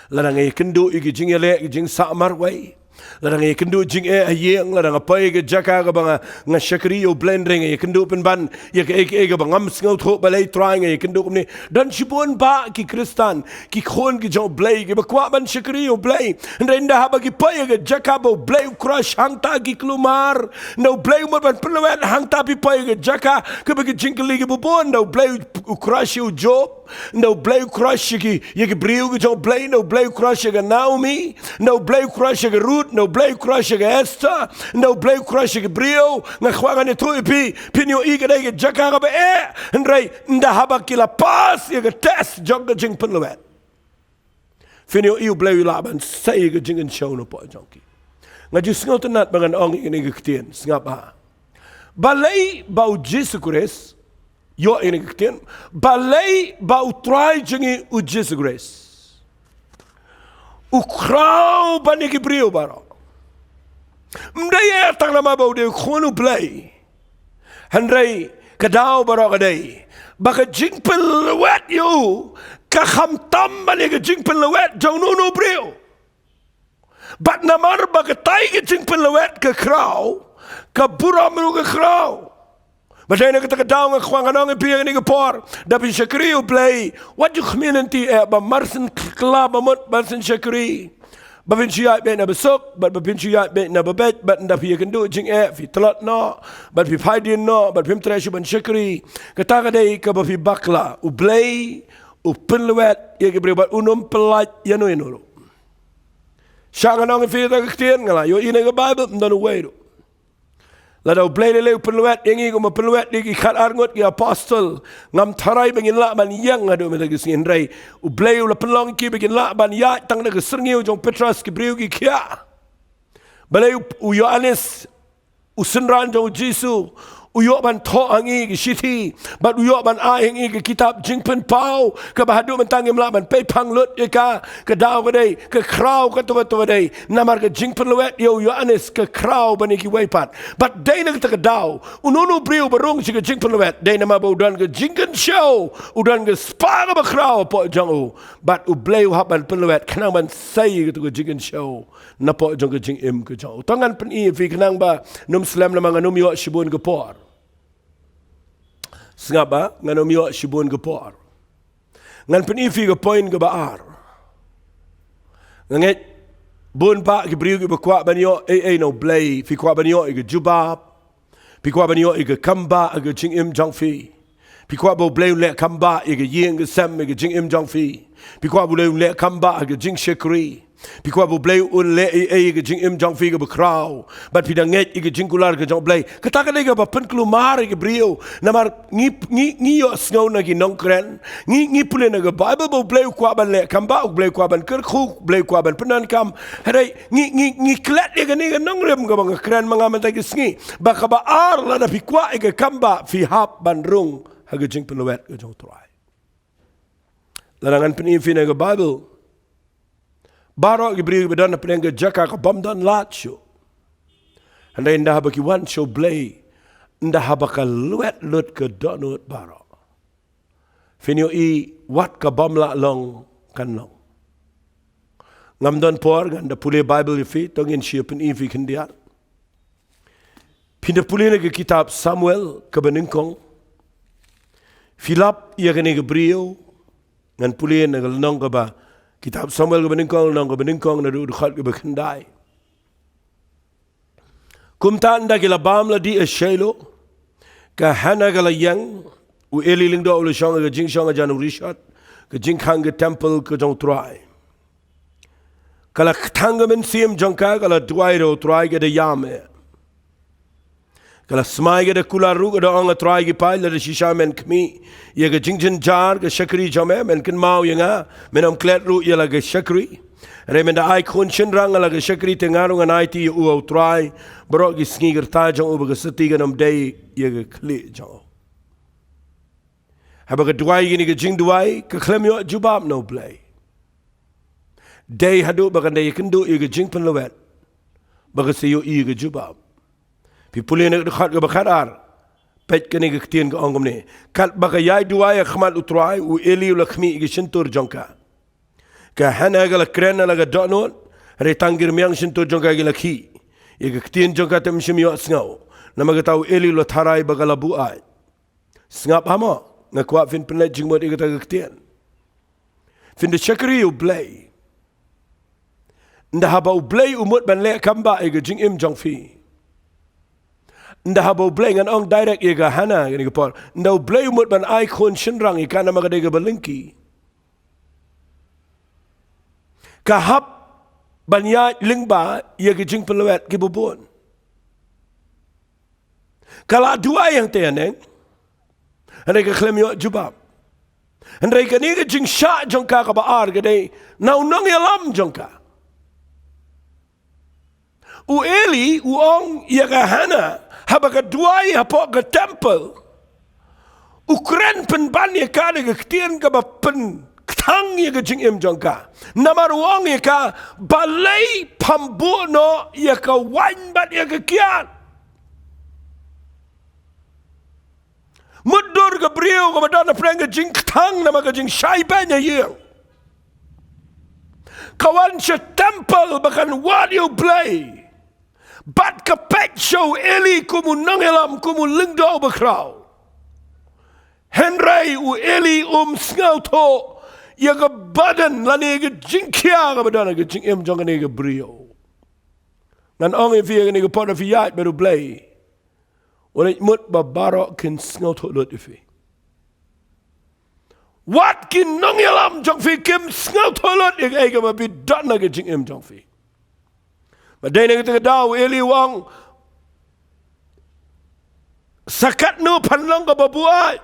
ladang ay kendu igijing ele gijing samar way ladang ay kendu jing ayeng ladang apai ge jaka ga banga nga shakriyo blending ay kendu pen ban ye ke bang am sngo tho balai trying ay kendu ni dan shibon ba ki kristan ki khon ki jo blay ge bakwa ban shakriyo blay renda ha ba ki pai ge jaka bo blay crush hangta ki klumar no blay mo ban pelwet hangta pi pai ge jaka ke ba ki jinkli ge bobon no blay crush you job no blay crush ki ye ge briu ge jo blay no blay crush ge Naomi no blay crush ge Ruth no blay crush ge Esther no blay crush ge brio nga khwanga ne tu pi nyo i ge ge jaka ga ba ndrai nda haba kila pas ye ge test jog ge jing pelwet finyo i blay la ban sai ge jing en show no po jonki nga ju sngot nat bangan ong ini ge ktien ngapa balai bau Jesus Christ yo ini ktien balai bau try jingi u Jesus Christ u krau bani ki brio baro mdaya tang nama bau de khonu play handrai kadau baro kadai baka jingpel wet you ka kham tam bani ki jingpel wet jong no brio bat namar baka tai ki jingpel wet ka krau ka buram ru ka krau Badai na kita kadang ngkwang anong ipiyang ni kapor. Dapat syakri play. What you community ba marsen club amot marsen syakri. Babin siya bet na besok, babin siya bet na babet, bat nda piya kendo jing fi telat no, bat pi paidin no, bat pim treasure ban syakri. Kata kadai ka bapi bakla, u play, u penluet, ya kebre bat unum pelat yano yano. Siya anong ipiyang ta ketian ngala, yo ina ka Bible mdano way do. Ladau play lele peluet yangi ko mapeluet di kat arngot ki apostle ngam tharai bengin la ban yang adu me lagi singin rai u play u la pelong ki bengin la ban ya tang na serngeu jong Petrus ki briu ki kia balai u Yohanes u senran jong Jesu u yo ban tho angi ki shiti bat u yo ban a hangi ki kitab jingpen pau ka bahadu ban tangim la ban pe phang lut ye ka dau ka dei ka krau ka to dei namar ka jingpen luet yo Yohanes ka krau ban ki weipat but dei na ka dau ununu briu barung si ka jingpen luet dei na mabau dan ka jingken show u dan ka spa ka ba krau po jong u but u bleu hab ban peluet kanang ban sai ka jingken show na po jong ka jing im ka jong tangan pen i fi kanang ba num slam la mga num yo shibun ka por Sengapa ngan omio shibun ke por. Ngan penifi ke poin ke baar. Ngan bun pa ke briu ke bakwa banyo no blay fi kwa banyo ke jubab. Pi kwa banyo ke kamba ke jing im jong fi. Pi kwa bo blay le kamba ke yeng ke sam ke jing im jong fi. Pi kwa bo le kamba ke jing shekri. Pi kwa bo blay un le ke jing im jong fi ke bakraw. But pi da nget ke jing kular ke jong blay. Kata ka ke ba pen klumar ke briu. Namar ngi yo snow na ki nongkren. Ngi pule na ke Bible bo blay kwa ban le kamba blay kwa ban kerku blay kwa ban penan kam. Harai ngi klet ke ni ke nongrem ke bang kren mangaman ta ke sngi. Ba ka ba ar la na pi kwa ke kamba fi hap ban rung ha ke jing pelwet ke jong trai. Lanangan peni fi na ke Bible. Barok ibri bedan na penengga jaka ka bamdan lacho. Handai nda habaki wan show blay. Nda habaka luet lut ke donut barok. Finyo I wat ka bamla long kan long. Ngamdan por ganda pule Bible ifi tongin siya pen ifi kendiat. Pinda pule na ke kitab Samuel ke beningkong. Filap ia kene ke brio. Ngan pule na ke lenong ke ba. Kitab Samuel ke beningkong na dudukhat ke bekendai. Kumta anda kila bam la di Shelo ka hana kala yang u eli lingdo ulu shong ke jing shong janu rishat ke jing khang ke temple ke jong trai. Kala thang men sim jong ka kala tuai ro trai ke de yame. Kala smai ke de kula ru ke de ong trai ke pai la de shisha men kmi ye ke jing jar ke shakri jome men kin mau yenga men om klet ru ye la ke shakri. Remenda ai khun shin rang la ke shakri tengaru ngan ai ti u trai bro ki sniger ta jong u ke sati ke nom dei ye ke kli jong. Haba ke duai ni ke jing duai ke klem yo jubab no play. Dei hadu ba kan dei kendu ye ke jing penlewet. Ba ke se yo I ke jubab. Pi pule ne khat ke bakharar. Pet ke ni ke tien ke ongom ni. Kat ba ke yai duai khmal utrai u eli u lakhmi ke shintur jongka. Ka hana ke la kren la ke donot re tangir miang shintur jongka ke lakhi. Ye ke tien jongka tem shimyo sngau. Nama ke tau eli lo tharai ba ke la buai. Sngap hama ngakwa fin penlet jingmot ke ta ke tien. Fin de shakri u blay. Nda haba u blay umut ban le kamba ke jing im jong fi. Nda haba blay ngan ong direct ye ga hana ni ke por. Nda blay umut ban ai khon shinrang ikana magade ke balinki. Ka hap ban ya lingba ye ke jing pelwet ke bubun. Kala dua yang teneng. Handai ke klem yo jubab. Handai ke ni ke jing sha jongka ka ba ar ke dei nau nong ya lam jongka. U eli u ong ye ga hana haba ke duai hapok ke temple. Ukren pen ban ye ka de ke tien ke ba pen tang ye ke jing im jongka. Namar uang ye ka balai pambuno ye ka wan bat ye ke kiat. Mudur ke brio ke badana preng ke jing tang nama ke jing shai ban ye ye. Kawan se temple bakan what you play. Bat kapek show eli kumu nangelam kumu lingdo bakraw. Henry u eli snauto ye ke badan lani ke jingkia ke badana ke jing im jong ke brio. Ngan ong e fi ke pot fi yat beru play. Oleh mut babarok kin snauto lut fi. Wat kin nangelam jong fi kim snauto lut ye ke mabi dana ke jing im jong fi. Madai nak kita tahu eli wang sakat nu panlong ke babuai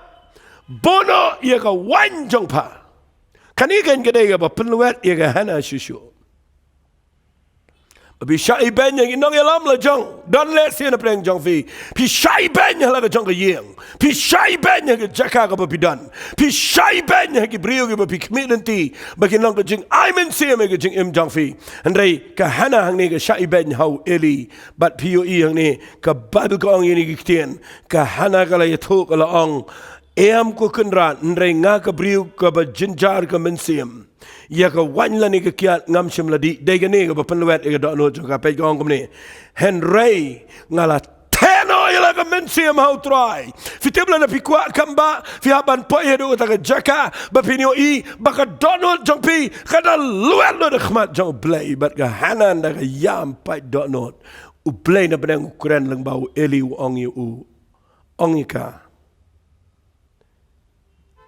bono ia ke wan jong pa kanikan kedai ke penluat ia ke hana susu. Tapi syai ben yang inong yalam la jong don let sien apreng jong fi pi syai ben yang la jong ke yeng pi syai ben yang ke jaka ke babidan pi syai ben yang ke brio ke babi kemit nanti bagi nong ke jing ai men sien ke jing im jong fi andai ke hana hang ni ke syai ben hau eli bat pio I hang ni ke bible ko ong ini ke tien ke hana kala yathuk kala ong em ko kunran andai nga ke brio ke ba jinjar ke men siem ya ka wan la ni ka kiat ngam shim la di de ga ni ka pa penluet e ka do no ka pe ko ngom ni Henry ngala teno ya la ka mensiam hau try. Fitibla na pikwa kamba fi haban poi hedu ta jaka ba pinyo I baka donut jong pi kada luat lo de khmat jong play but ka hanan da ka yam pai donut u play na benang ukuran lang bau eli ong u ong ka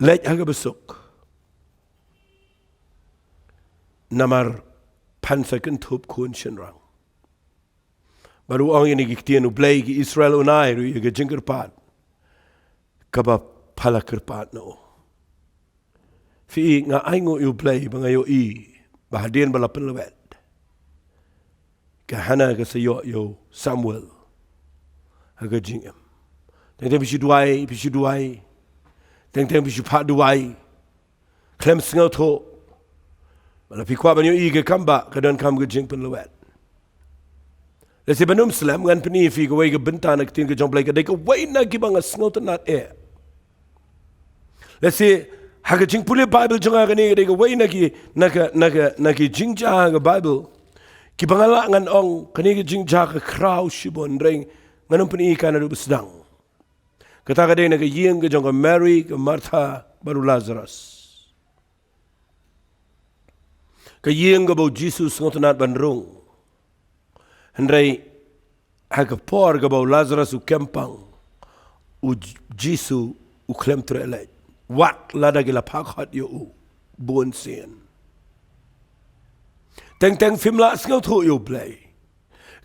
lej aga besok namar pansakan tup kun shenrang baru orang ini kitian ublay ki Israel unai ru ye jingker pat kaba pala kerpat no fi nga aingo ublay bangayo I bahadian bala penlewet ka hana ka sayo yo Samuel haga jingam teng bisu duai teng bisu pat duai klem sngau tho bala fi kwa banyo I ke kamba kadan kam ke jing penlewet Lesi banum Islam ngan peni fi ke wei ke bentan ke tin ke jong play ke dai ke wei na ki bang sngo tanat Lesi ha ke jing puli Bible jong ga ni dai ke wei na ki jing ja ke Bible ki bangala ngan ong kani ke jing ja ke kraw shibon ring nganum peni kan adu sedang kata ka dai na ke yeng ke jong ke Mary ke Martha baru Lazarus ke yeng ke bau Jesus sngo tanat bandrung Hendrai haka por ka bau Lazarus u kempang u Jisu u klem trelej wat lada gila pakhat yo u bon sen teng fimla sngo thu yo play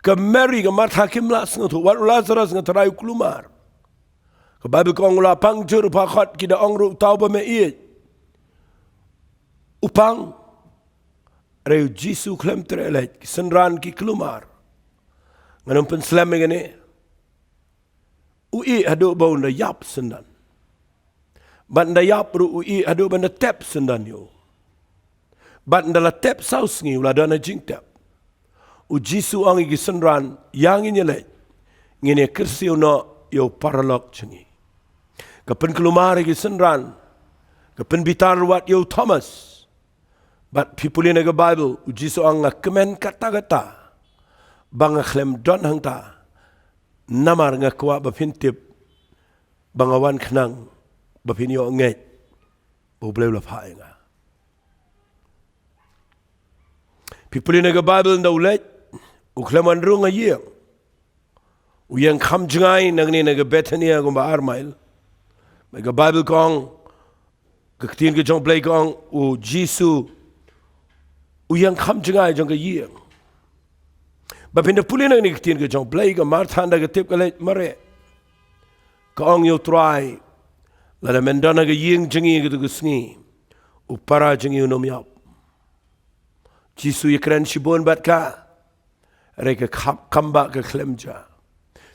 ka Mary ka Martha kimla sngo thu wat Lazarus nga tarai klumar ka Bible kong la pang jur pakhat kida ongru tau ba me I upang reu Jisu klem trelej senran ki klumar Nganong penslam ngene ui adu bau na yap sendan banda yap ru ui adu banda tep sendan yo banda la tep saus ngi ula dana jing tep u Jisu ang igi senran yang ini le ngene kersi no yo paralog chengi kapen kelumar igi senran kapen bitar wat yo Thomas but people in the Bible u Jisu ang kemen kata-kata bang klem don hang ta namar nga kwa ba pintip bangawan khnang ba pinyo ngai bo bleu la phai nga people in the Bible no let u kleman rung a yeng u yang kham jingai nang ni nga Bethania go ba Armail ba ga Bible kong ka tin ke jong play kong u Jisu u yang kham jingai jong ga yeng ba pinda pulin ang nikitin ke jong play ka Martha nda ke tip ka lej mare ka ong yo try la da mendana ke ying jingi ke tu sngi u para jingi unom yap Jisu yekran shibon bat ka re ke kamba ke klemja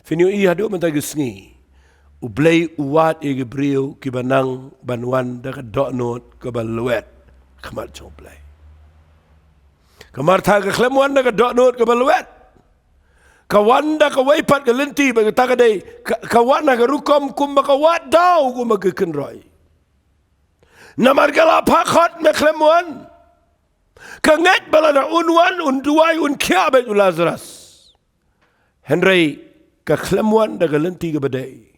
finyo I hadu menta ke sngi u play u wat e ke brio ki banang banwan da ka donut ka balwet khamat jong play ka Martha ke klemwan da ka donut ka balwet Kawanda ka waipat ka lenti ba ka day kawana ka rukom kumba ka wat daw kumba ka kenroy namargala pakhat me klemwan ka nget bala na unwan unduay unkia bet Lazarus Henry ka klemwan da ka lenti ka baday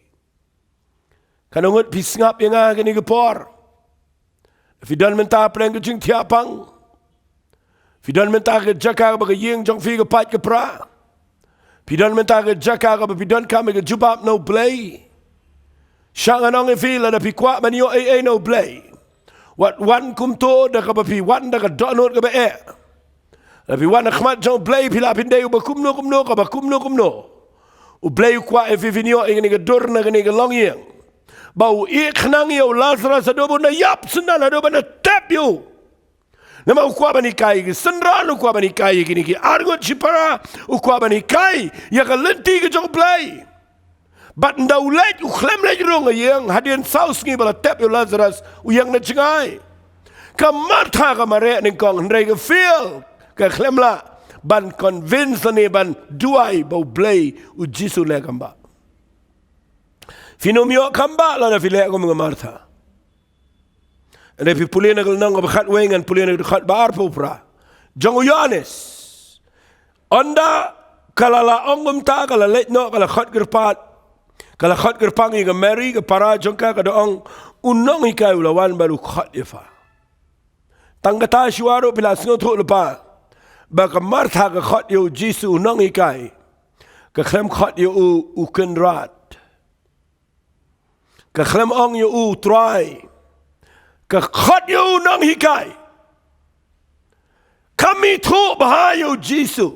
kanungot pisngap yang nga kini ka por fidan menta preng ka jing tiapang fidan menta ka jaka ba ka ying jong fi ka pat ka pra Pidan menta ke jaka ka pidan kami ke jubab no play. Syangan ong feel ada pikwa manio no play. Wat wan kumto da ka pi wan da ka donut ka be. Tapi wan khmat jong play pila pindai ba kumno ka ba kumno. U play kwa vinio ingini ke dur na ke long yang. Bau ikhnang yo Lazarus adobo na yap sendan adobo na tap yo. Nama ukwa bani kai ke senran ukwa bani kai kini ki argot chipara ukwa bani kai ya ka lenti ke jong play bat ndaulet u khlem le rong yang hadian saus ngi bala tap yo Lazarus u yang na chingai ka Martha ka mare ning kong ndai ke feel ka khlem la ban convince ni ban duai bo play u Jisu le kamba finomio kamba la na file ko Martha Ada pipulin nak nang berkat wengan pulin nak berkat bar popra. Jangan Yohanes. Anda kalala ongum ta kala let no kala khat gerpat. Kalau khot gerpangi ke Mary ke para jongka ke doang unong ikai ulawan baru khot ifa. Tanggata syuaru bila sengot hok lepa. Baka Martha ke khot yu Jisu unong ikai. Ke klem khot yu uken rat. Ke klem ong yu try. Ke khot yu unong ikai. Kami tu bahayu Jisu.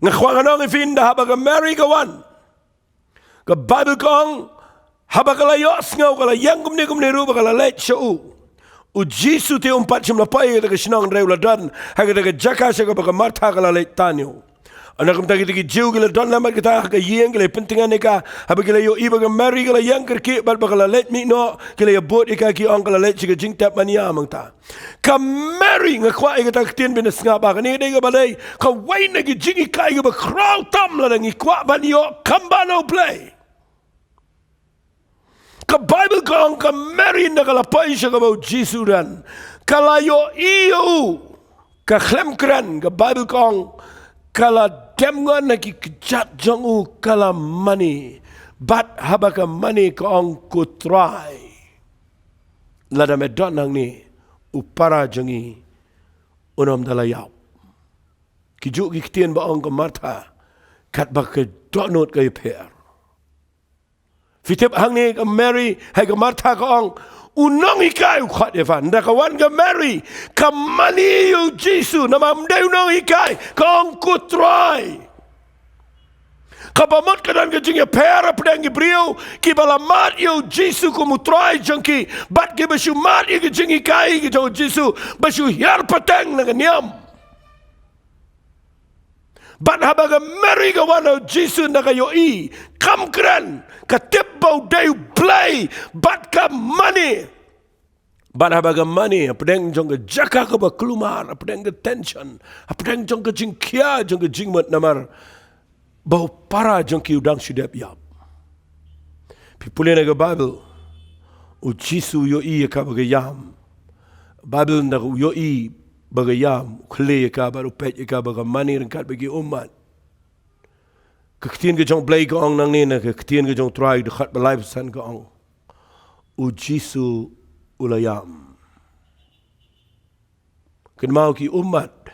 Ngakwanganong ifinda haba ke Mary ke wan. Ke Bible kong haba kala yos ngau kala yang kumni rupa kala let syau. U Jisu te umpat sim lapai ke sinang reu ladan haga ke jaka sega baka Martha kala let tanyo. Anak kumta kita jiu kala don lamat kita ke yang kala pentingan eka haba kala yo iba ke Mary kala yang kerki bat baka let mi no kala ya bot eka ki ong kala let siga jingtap mania mangta. Ka Mary ngakwa eka tak tien bin ngaba ni de ke balai ka wain ke jingi kai ke ba kraw tam la ngi kwa ban yo kambano play. Ka Bible kong ka Mary na kalapai siya ka ba Jisu dan kalayo iyo ka klemkren ka Bible kong kala demngan na ki kejat jongu kala mani bat haba ka mani kong kutrai lada medon nang ni upara jongi unom dalayaw kijuk ki kitien ba ong ka Martha kat ba ka donot ka iper. Fitip hang ni ke Mary hai ke Martha ke ong unong ikai khot evan da kawan ke Mary ke mani yu Jisu nama mdeu unong ikai ke ong kutrai ke pamot ke dan ke jing pera pedang ibriu ki balamat yu Jisu ku mutrai jengki bat ke basu mat ke jing ikai ke Jisu basu hiar petang na niam. Bat habaga Mary ka wana Jisu na kayo kamkren ka tipbaw dayu play bat ka money. Bat habaga money apedeng jong ka jaka ka ba kelumar apedeng ka tension apedeng jong ka jingkia jong ka jingmat namar bau para jong ki udang sudap yap. Pipulin na ka Bible u Jisu yo ka baga yam Bible na yo bagayam kle ka baru pet ka baga mani rengkat bagi umat kektian ke jong play ko ong nang ni na kektian ke jong try de khat balai pesan ko ong u Jisu ulayam ken mau ki umat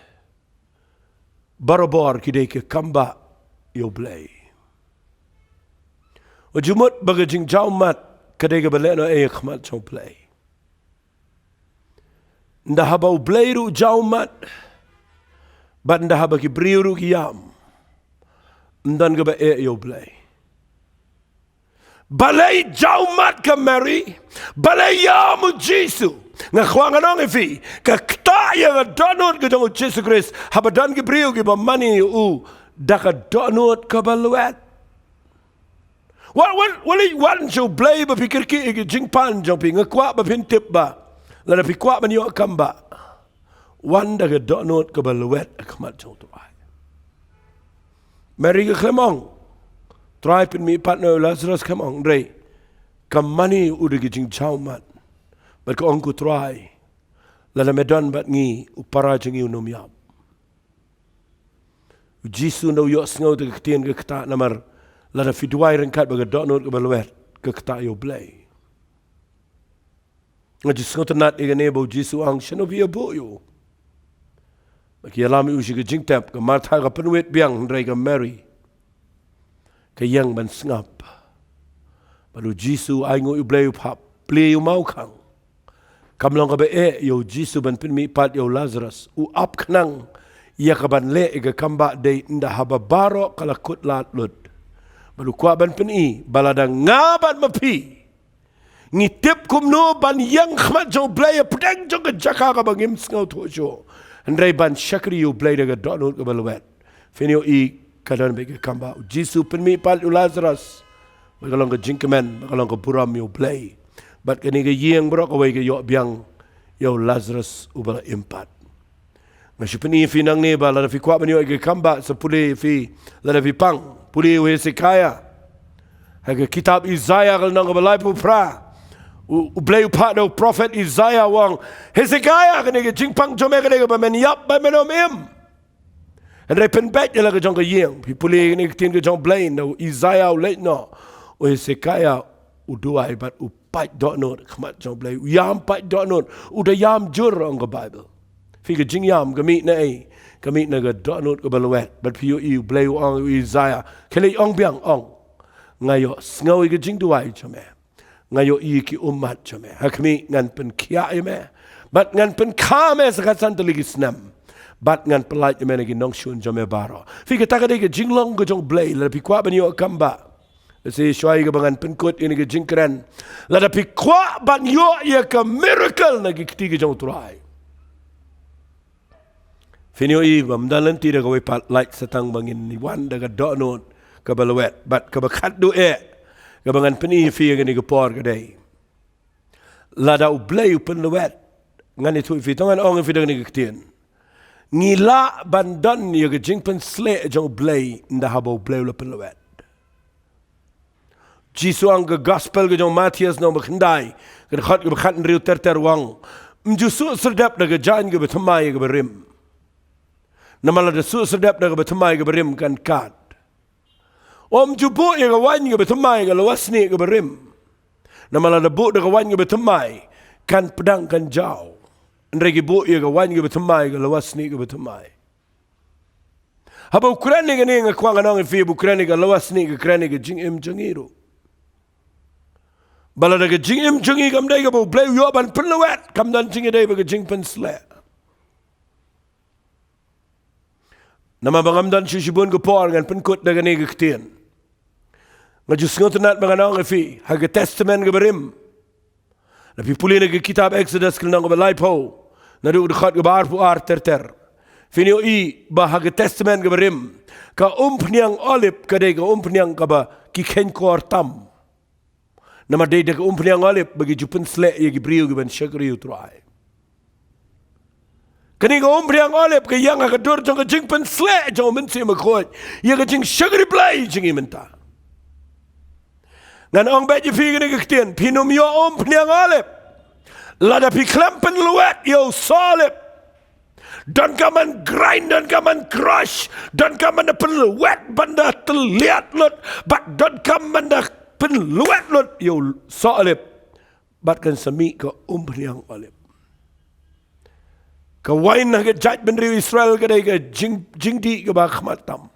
barabor ki de ke kamba yo play o jumut baga jing jaumat kade ke baleno e khmat jong play nda haba ubleiru jaumat bat nda haba ki briuru ki yam ndan ga ba yo blay balai jaumat ka Mary balai yam Jisu nga khwanga nong ifi ka kta ya donot ga jong Jisu Christ haba dan ki briu ki ba mani u da ka donot ka balwet wali wan jo blay ba pikir ki jing pan jong pi nga kwa ba pin tip ba lada pikwa man yo kamba wanda ga donot ka balwet akmat jong tuai Mary ga klemong try pin mi partner Lazarus klemong rei kamani udah gijing chaumat bat ko ongku try lada medan bat ngi upara jing unom yap Jisu no yo sngo de ktien ga kta namar lada fidwai rengkat ba ga donot ka balwet ka kta yo blay ngajis ngotenat igane bo Jisu ang shanobia bo yo baki alami usi ke jingtap ke Martha ka penuit biang ndrai ka Mary ke yang ban sngap baru Jisu ai ngo ublay phap play mau khang kamlong ka be yo Jisu ban pin mi pat yo Lazarus u ap khnang ya ka ban le ke kamba de nda haba baro kala kut lat lut baru kwa ban pin i balada ngaban mapi ngitip kumno ban yang khmat jo blay pedang jo ke jaka ka bangim ngau tho jo ndrai ban shakri yo blay daga donut ka balwet finio I kadan be ke kamba Jisu pen mi pal Lazarus bagalong ka jinkman bagalong ka buram yo blay bat kani ke yeng bro ka wai ke yo biang yo Lazarus ubala impat ngasipeni finang ne bala fi kwa ban yo ke kamba sepule fi la fi pang puli Hezekiah haga kitab Isaiah kal nang ka balai pu pra ublay upado prophet Isaiah wang Hezekiah kene ke jingpang jome kene ke ba men yap ba menom im And they pen back la ka jong ka yeng. Pi puli ni tin ka jong blain no Isaiah late no. O Hezekiah uduai but u pat dot not khamat jong blai. Yam pat dot not u da yam jur on the Bible. Fi ka jing yam ka mi na ai. Ka mi na ka dot not ka balwet. But pi u blai on Isaiah. Kele ong biang ong. Ngayo sngawi ka jing duai chame. Ngayo i ki umat chame. Hakmi ngan pen kia me. But ngan pen kame sa kasan taligi snam. But ngan pelait me nagi nong shun jame baro. Fi ka takade ka jing long ka jong blai. La pi kwa ban yo kamba. Si syai ka bangan penkut ini ke NONGKREN. Lada pi kwa ban yo ia ka miracle na kiti ke jong turai. Finio i bamdalan ti da ka wepat like satang bangin ni wan da ka donot ka balwet. But ka bakat do ka bangan peni fi ka ni ka por ka day. Lada u blay u pen lwet. Ngan itu fi tongan ong fi da ni ka kitien. Ngila bandan ia ka jing pen sle jong blay nda habo blay u pen lwet. Jisu ang gospel ke jong Matias no bakhandai ke khat ke bakhan riu ter wang mjusu serdap da ke jan ke bethamai ke berim namala da su serdap da ke bethamai ke berim kan kat om jubu ye ke wan ke bethamai ke lawasni ke berim namala da bu da ke wan ke bethamai kan pedang kan jau ndregi bu ye ke wan ke bethamai ke lawasni ke bethamai haba Ukraine ke ni ngakwang anong fi Ukraine ke lawasni ke Ukraine ke jing im jangiru bala daga jing im jungi kam dai ga bo blay yo ban pen lwet kam dan jing dai ba ga jing pen sle nama bangam dan shibun go por ngan pen kut daga ne ga ktien nga jus ngot nat ba nang fi ha ga testament ga berim na pi pulina ga kitab Exodus kil nang ba laipo na du khat ga bar pu ar ter finio i ba ha ga testament ga berim ka pniang olip ka dai ga pniang ka ba ki ken kor tam nama day daga pniang olip bagi jupen sle ye gibriu giban shakriu trai kani ga pniang olip ka yang ga dur jong jing pen sle jong men se ma khoj ye ga jing shakri blai jing imenta ngan ong bet ye fi ga ga ktien pinum yo pniang olip lada pi klampen lwet yo solip dan kaman grind dan kaman crush dan kaman pen wet banda terlihat lot but dan kaman da pen luat lot yo solip bat kan sami ka pniang olip ka wain na ga jaj ben riu Israel ka dai ka jing di ka ba khmatam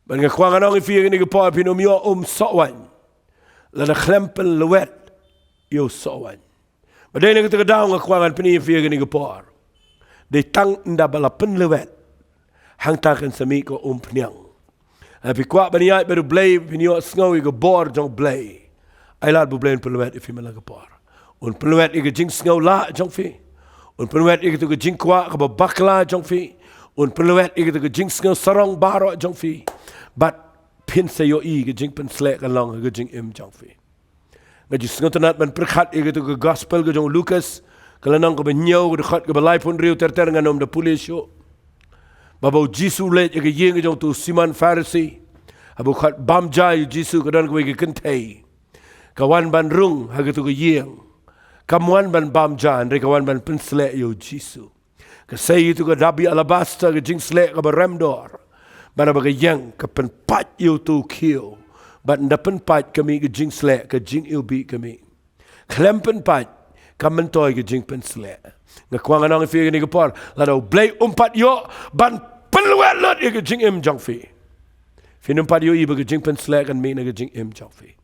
ban ga kwang anong fi ni ka pa pinom yo sowan la na khlempel luat yo sowan badai na ka daw ga kwang pini fi ni ka pa de tang nda bala pen luat hang ta kan sami ka pniang Tapi kuat baniai baru blay pinyo sngawi ke bor jong blay. Ai lat bu blay peluet ifi mala ke bor. Un peluet ike jing sngaw la jong fi. Un peluet ike tu ke jing kuat ke bakla jong fi. Un peluet ike tu ke jing sngaw sarong baro jong fi. But pin se yo i ke jing pen slek along ke jing im jong fi. Ngaji sngaw tanat ban perkhat ike tu ke gospel ke jong Lucas. Kalau nang ke benyo ke khat ke balai pun riu ter nganom de pulis yo. Babau Jisu let ke yeng jong tu Simon Pharisee abu khat bam jai Jisu kadan ko ke kentai kawan ban rung ha ke tu ke yeng kamuan ban bam jan re kawan ban pensle yo Jisu ke sei tu ke dabi alabaster ke jing slek ke remdor bana ba ke yeng ke pen pat yo tu kio bat nda pen pat kami ke jing slek ke jing yo bi kami klempen pat kamentoy ke jing pen slek ngakwang anong fi ni ke por la do blay umpat yo ban penluat lot ye ke jing im jong fi finum pat yo i be ke jing pen slek an me na ke jing im jong fi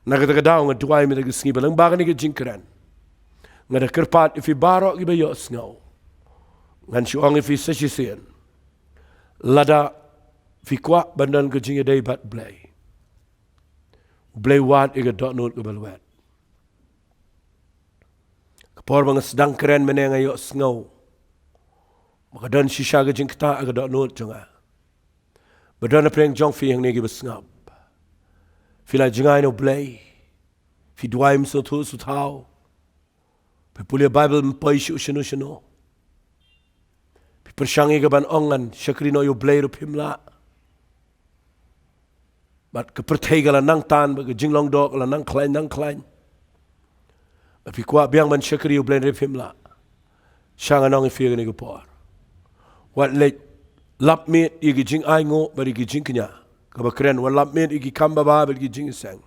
na ka daw nga duai me ke sngi balang ba ni ke jing kran nga da kerpat ifi baro ki be yo sngaw ngan shu ong ifi sesien lada fi kwa bandan ke jing dai bat blay wat ke dot not ke balwet por bang sedang keren meneng ayo sngaw makadan shisha ke jing kta aga dot not jonga badan preng jong fi yang negi besngap fila jingai no blay fi duaim so tu su tau pe pulia bible mpai shu shino pe pershangi ke ban ongan shakrino yo blay ro pimla bat ke pertega la nang tan ba ke jinglong dok la nang klein Tapi kuat biang man syakri u blend rifim la. Syang anong ifi ni kupor. Wat lek lap meet igi jing ai ngo bari igi jing kenya kaba kren wan lap meet igi kamba ba bari igi jing sang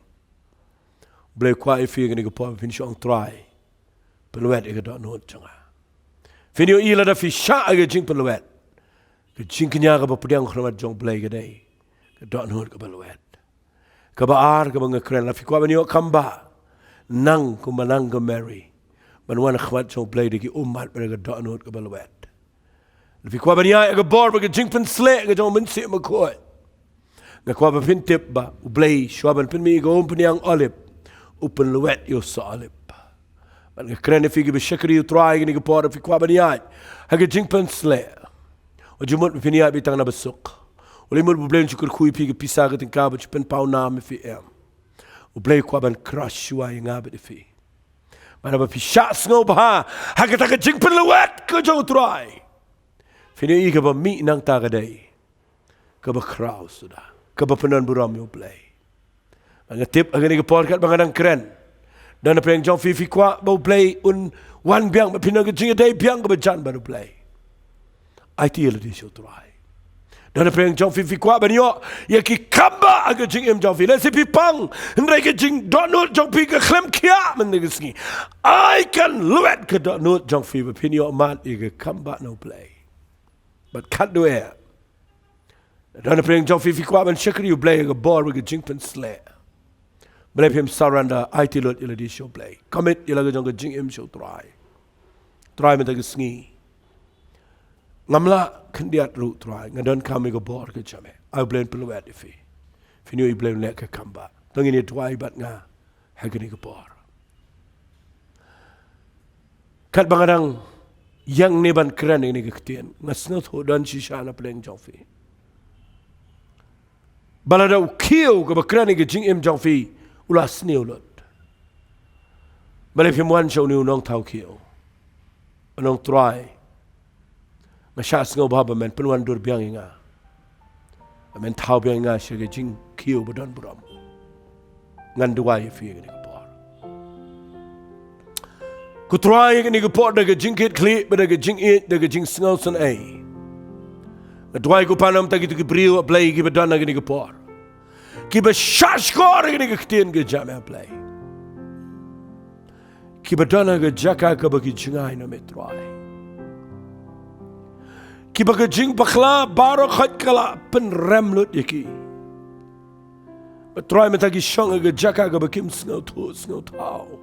blay kwa ifi igi po fin shong try pelwet igi do no changa finio ila da fi sha igi jing pelwet igi jing kenya kaba pediang khramat jong blay igi dai do no kaba pelwet kaba ar kaba ngakren la fi kwa banio kamba nang kumanang ga Mary ban wan khwat jong blay igi ummat bari igi do no kaba pelwet Fi kwa banya ga bor ba jing pen sle ga jong min se ma ko ga kwa ba pin tip ba u blay shwaban pin mi go pen yang olip upen luet yo sa olip ban ga kren fi ga be shakri u try ga por fi kwa banya ha ga jing pen sle o jumot pin ya bi tang na besuk o le mur blay chukur khui fi ga pisa ga tin ka ba pen pau na mi fi em u blay kwa ban crush wa nga ba fi ban ba fi sha sngo ba ha ga ta ga jing pen luet ga jong try Fini ika ba mi nang tagadai, kaba kraus sudah, kaba penan buram yo play. Ang tip ang ini podcast bang nang keren, dan apa yang jong fifi kwa bau play un wan biang ba pinang kecing day biang kaba jan baru play. IT lagi show try. Dan apa yang jong fifi kwa banyo, ya ki kamba ang kecing em jong fifi, si pipang, hendai kecing donut jong fifi ke klem kia mendegisni. I can luet ke donut jong fifi pinyo mat ika kamba no play. But can't do it. Dan apa yang jong fifi kwa ban shakri you play a ball with a jingpen slay. Believe him surrender IT lot ila di show play. Commit ila ga jong jing im show try. Try meta sngi. Ngamla kendiat ru try. Ngadan kami ga ball ke jame. I blame pelwet ifi. Finu I blame lek ke kamba. Tong ini try bat nga hagani ga ball. Kat bangadang yang neban keren ini kektian ngasnot hodan shisha na pleng jongfi balada ukiu ke bakran ini jing em jongfi ulas ni ulot balai pemwan show ni unong tau kiu unong try ngasas ngo baba men penwan dur biang inga men tau biang inga shege jing kiu bodon buram ngan duai fi ini ku try ni ku pot daga jingkit kli daga jing it daga jing sngal san ai dwai ku panam tagi tu brio play ki badan ni ku pot ki ba shash kor ni ku tin ge jam play ki badan ga jaka ka ba ki jingai na me try ki ba ga jing bakhla baro khat kala pen rem lut yaki ba try me tagi shong ga jaka ka ba kim sngal tau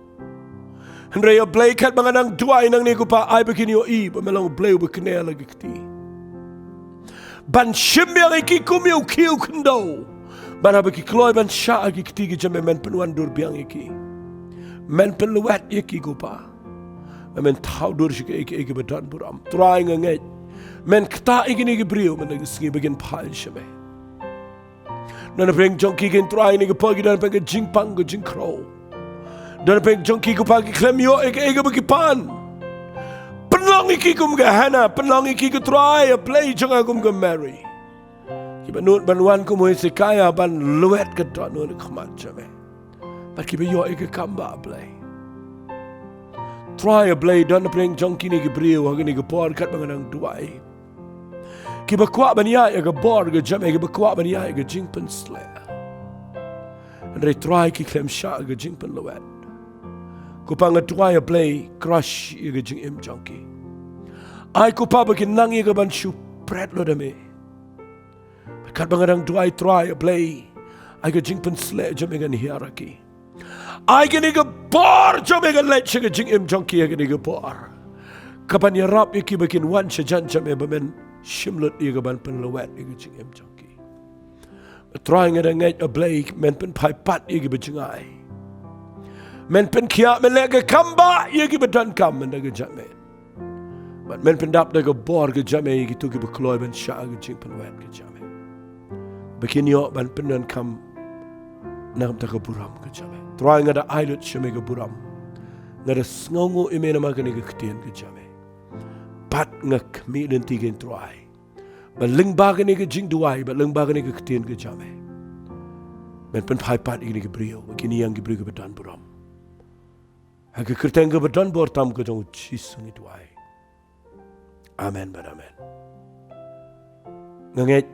Hendai ya play kat banganang dua inang ni kupa ai begini o I melang play bekene lagi keti. Ban shimbiang iki kumiu kiu kendo. Ban abeki kloy ban sha agi keti ki jame men penuan dur biang iki. Men peluat iki kupa. Men tau dur shike iki bedan buram. Trying ngai. Men kta iki ni brio men lagi singi begin pal shame. Nana peng jongki gen trying ni kupa gidan peng jing pang jing crow. Dan peng jongki ku pagi klem yo ega bagi pan. Penlong iki kum ga hana, penlong iki ku try a play jonga kum ga Mary. Ki banut banwan ku mo sekaya ban luet ke don no khmat jame. But ki yo ega kamba play. Try a play dan peng jongki ni brio ha ni ga por kat banganang duai. Ki ba kwa ban ya ega bor ga jame ki ba kwa ban ya ega jingpen sle. And they try ki klem sha ga jingpen luet. Kupang atwaya play crush iga jing im junkie. Ay kupa bakin nang iga ban shu pret lo dame. Kat bangadang tuay try play. Ay ga jing pen sle jam iga ni hierarchy. Ay ga niga bor jam iga let siga jing im junkie iga niga bor. Kapan yarap iki bakin wan siya jan jam iga men shimlot iga ban pen lawet iga jing im junkie. Trying at a ngay a play men pen pai pat iga bajing ay. Men pen kia men lega kamba yegi bedan kam men daga jame. But men pen dap daga bor ga jame yegi tu gi bekloy ben sha ga jing pen wet ga jame. Bekin yo ban pen dan kam nam daga buram ga jame. Trying ada ailut shame ga buram. Ngada sngongo imena magani ga ktien ga jame. Pat ngak mi den tigen try. Ba ling bagani ga jing duai ba ling bagani ga ktien ga jame. Men pen pai pat igni ga brio bekin yang gi brio ga bedan buram. Hagi kertengga bedan bortam ke jong cisungi tuai. Amen, amen. nganget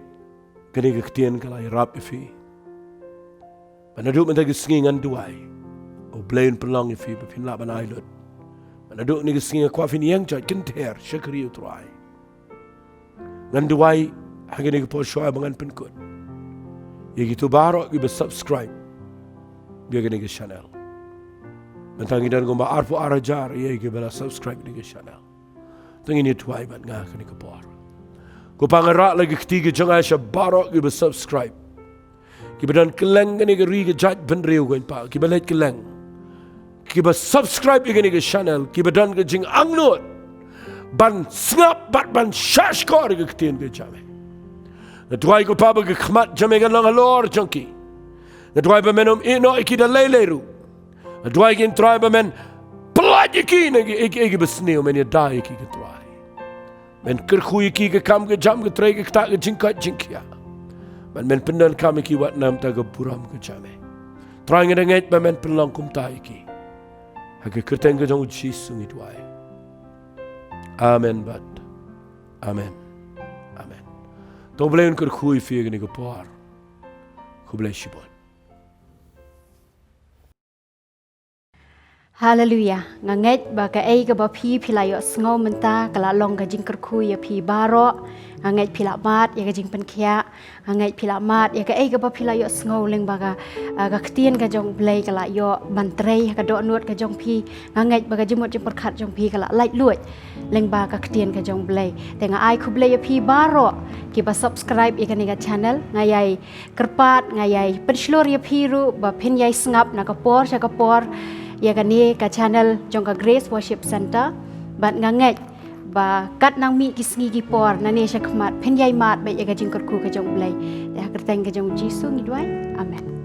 kani ke ketien kalai rap ifi panaduk mentag singan duai o blain pelong ifi bapin la banai lut panaduk ni singa kwa fin yang jat kenter syakri utrai ngan duai hagani ke po shoy bangan penkut ya gitu barok gi subscribe biar gani ke channel mentangi dan gomba arfu arajar ya gi bala subscribe ni ke channel tengin ni tuai ban nga kani ke por ko pangarak lagi ketiga jangan sya barok gi subscribe ki badan keleng gani ke ri ke jat ben riu ko pa ki balet keleng ki ba subscribe gani ke channel ki badan ke jing angnot ban snap bat ban shash ko ke ketien ke jame Natuai ko pa ke khmat jame kan lang halor junkie Natuai ba menom ino ikida leleru Natuai kin try ba men pelaj ki ngi besneo men ya dai ki ke try men kerkhui ki ke kam ke jam ke try ke ta ke jingkat jingkia men pendan kam ki wat nam ta ke puram ke jame try ngedenget ba men pelong kum tai ki ha ke kerteng ke jong chi sungi tuai amen bat amen amen to bleun kerkhui fi ke ni ke por ku blei shibon Hallelujah. Nganget ba ka ai ka ba phi philayo sngo menta kala long ka jing kerkhu ya phi baro nganget phila mat ya ka jing pen khia nganget phila mat ya ka ai ka ba philayo sngo leng ba ka ktien ka jong blai kala yo bantrei ka do nuot ka jong phi nganget ba ka jimot jing perkhat jong phi kala lai luot leng ba ka ktien ka jong blai te nga ai khu blai ya phi baro ki ba subscribe ya ka ni ka channel ngayai kerpat ngayai penslor ya phi ru ba phin yai sngap na ka por cha ka por ya kani ka channel jong ka Grace Worship Center bat nganget ba kat nang mi kisngi gi por na ne shakmat phen yai mat ba ya ka jing kerku ka jong blai ya kerteng ka jong Jisu ngi duai amen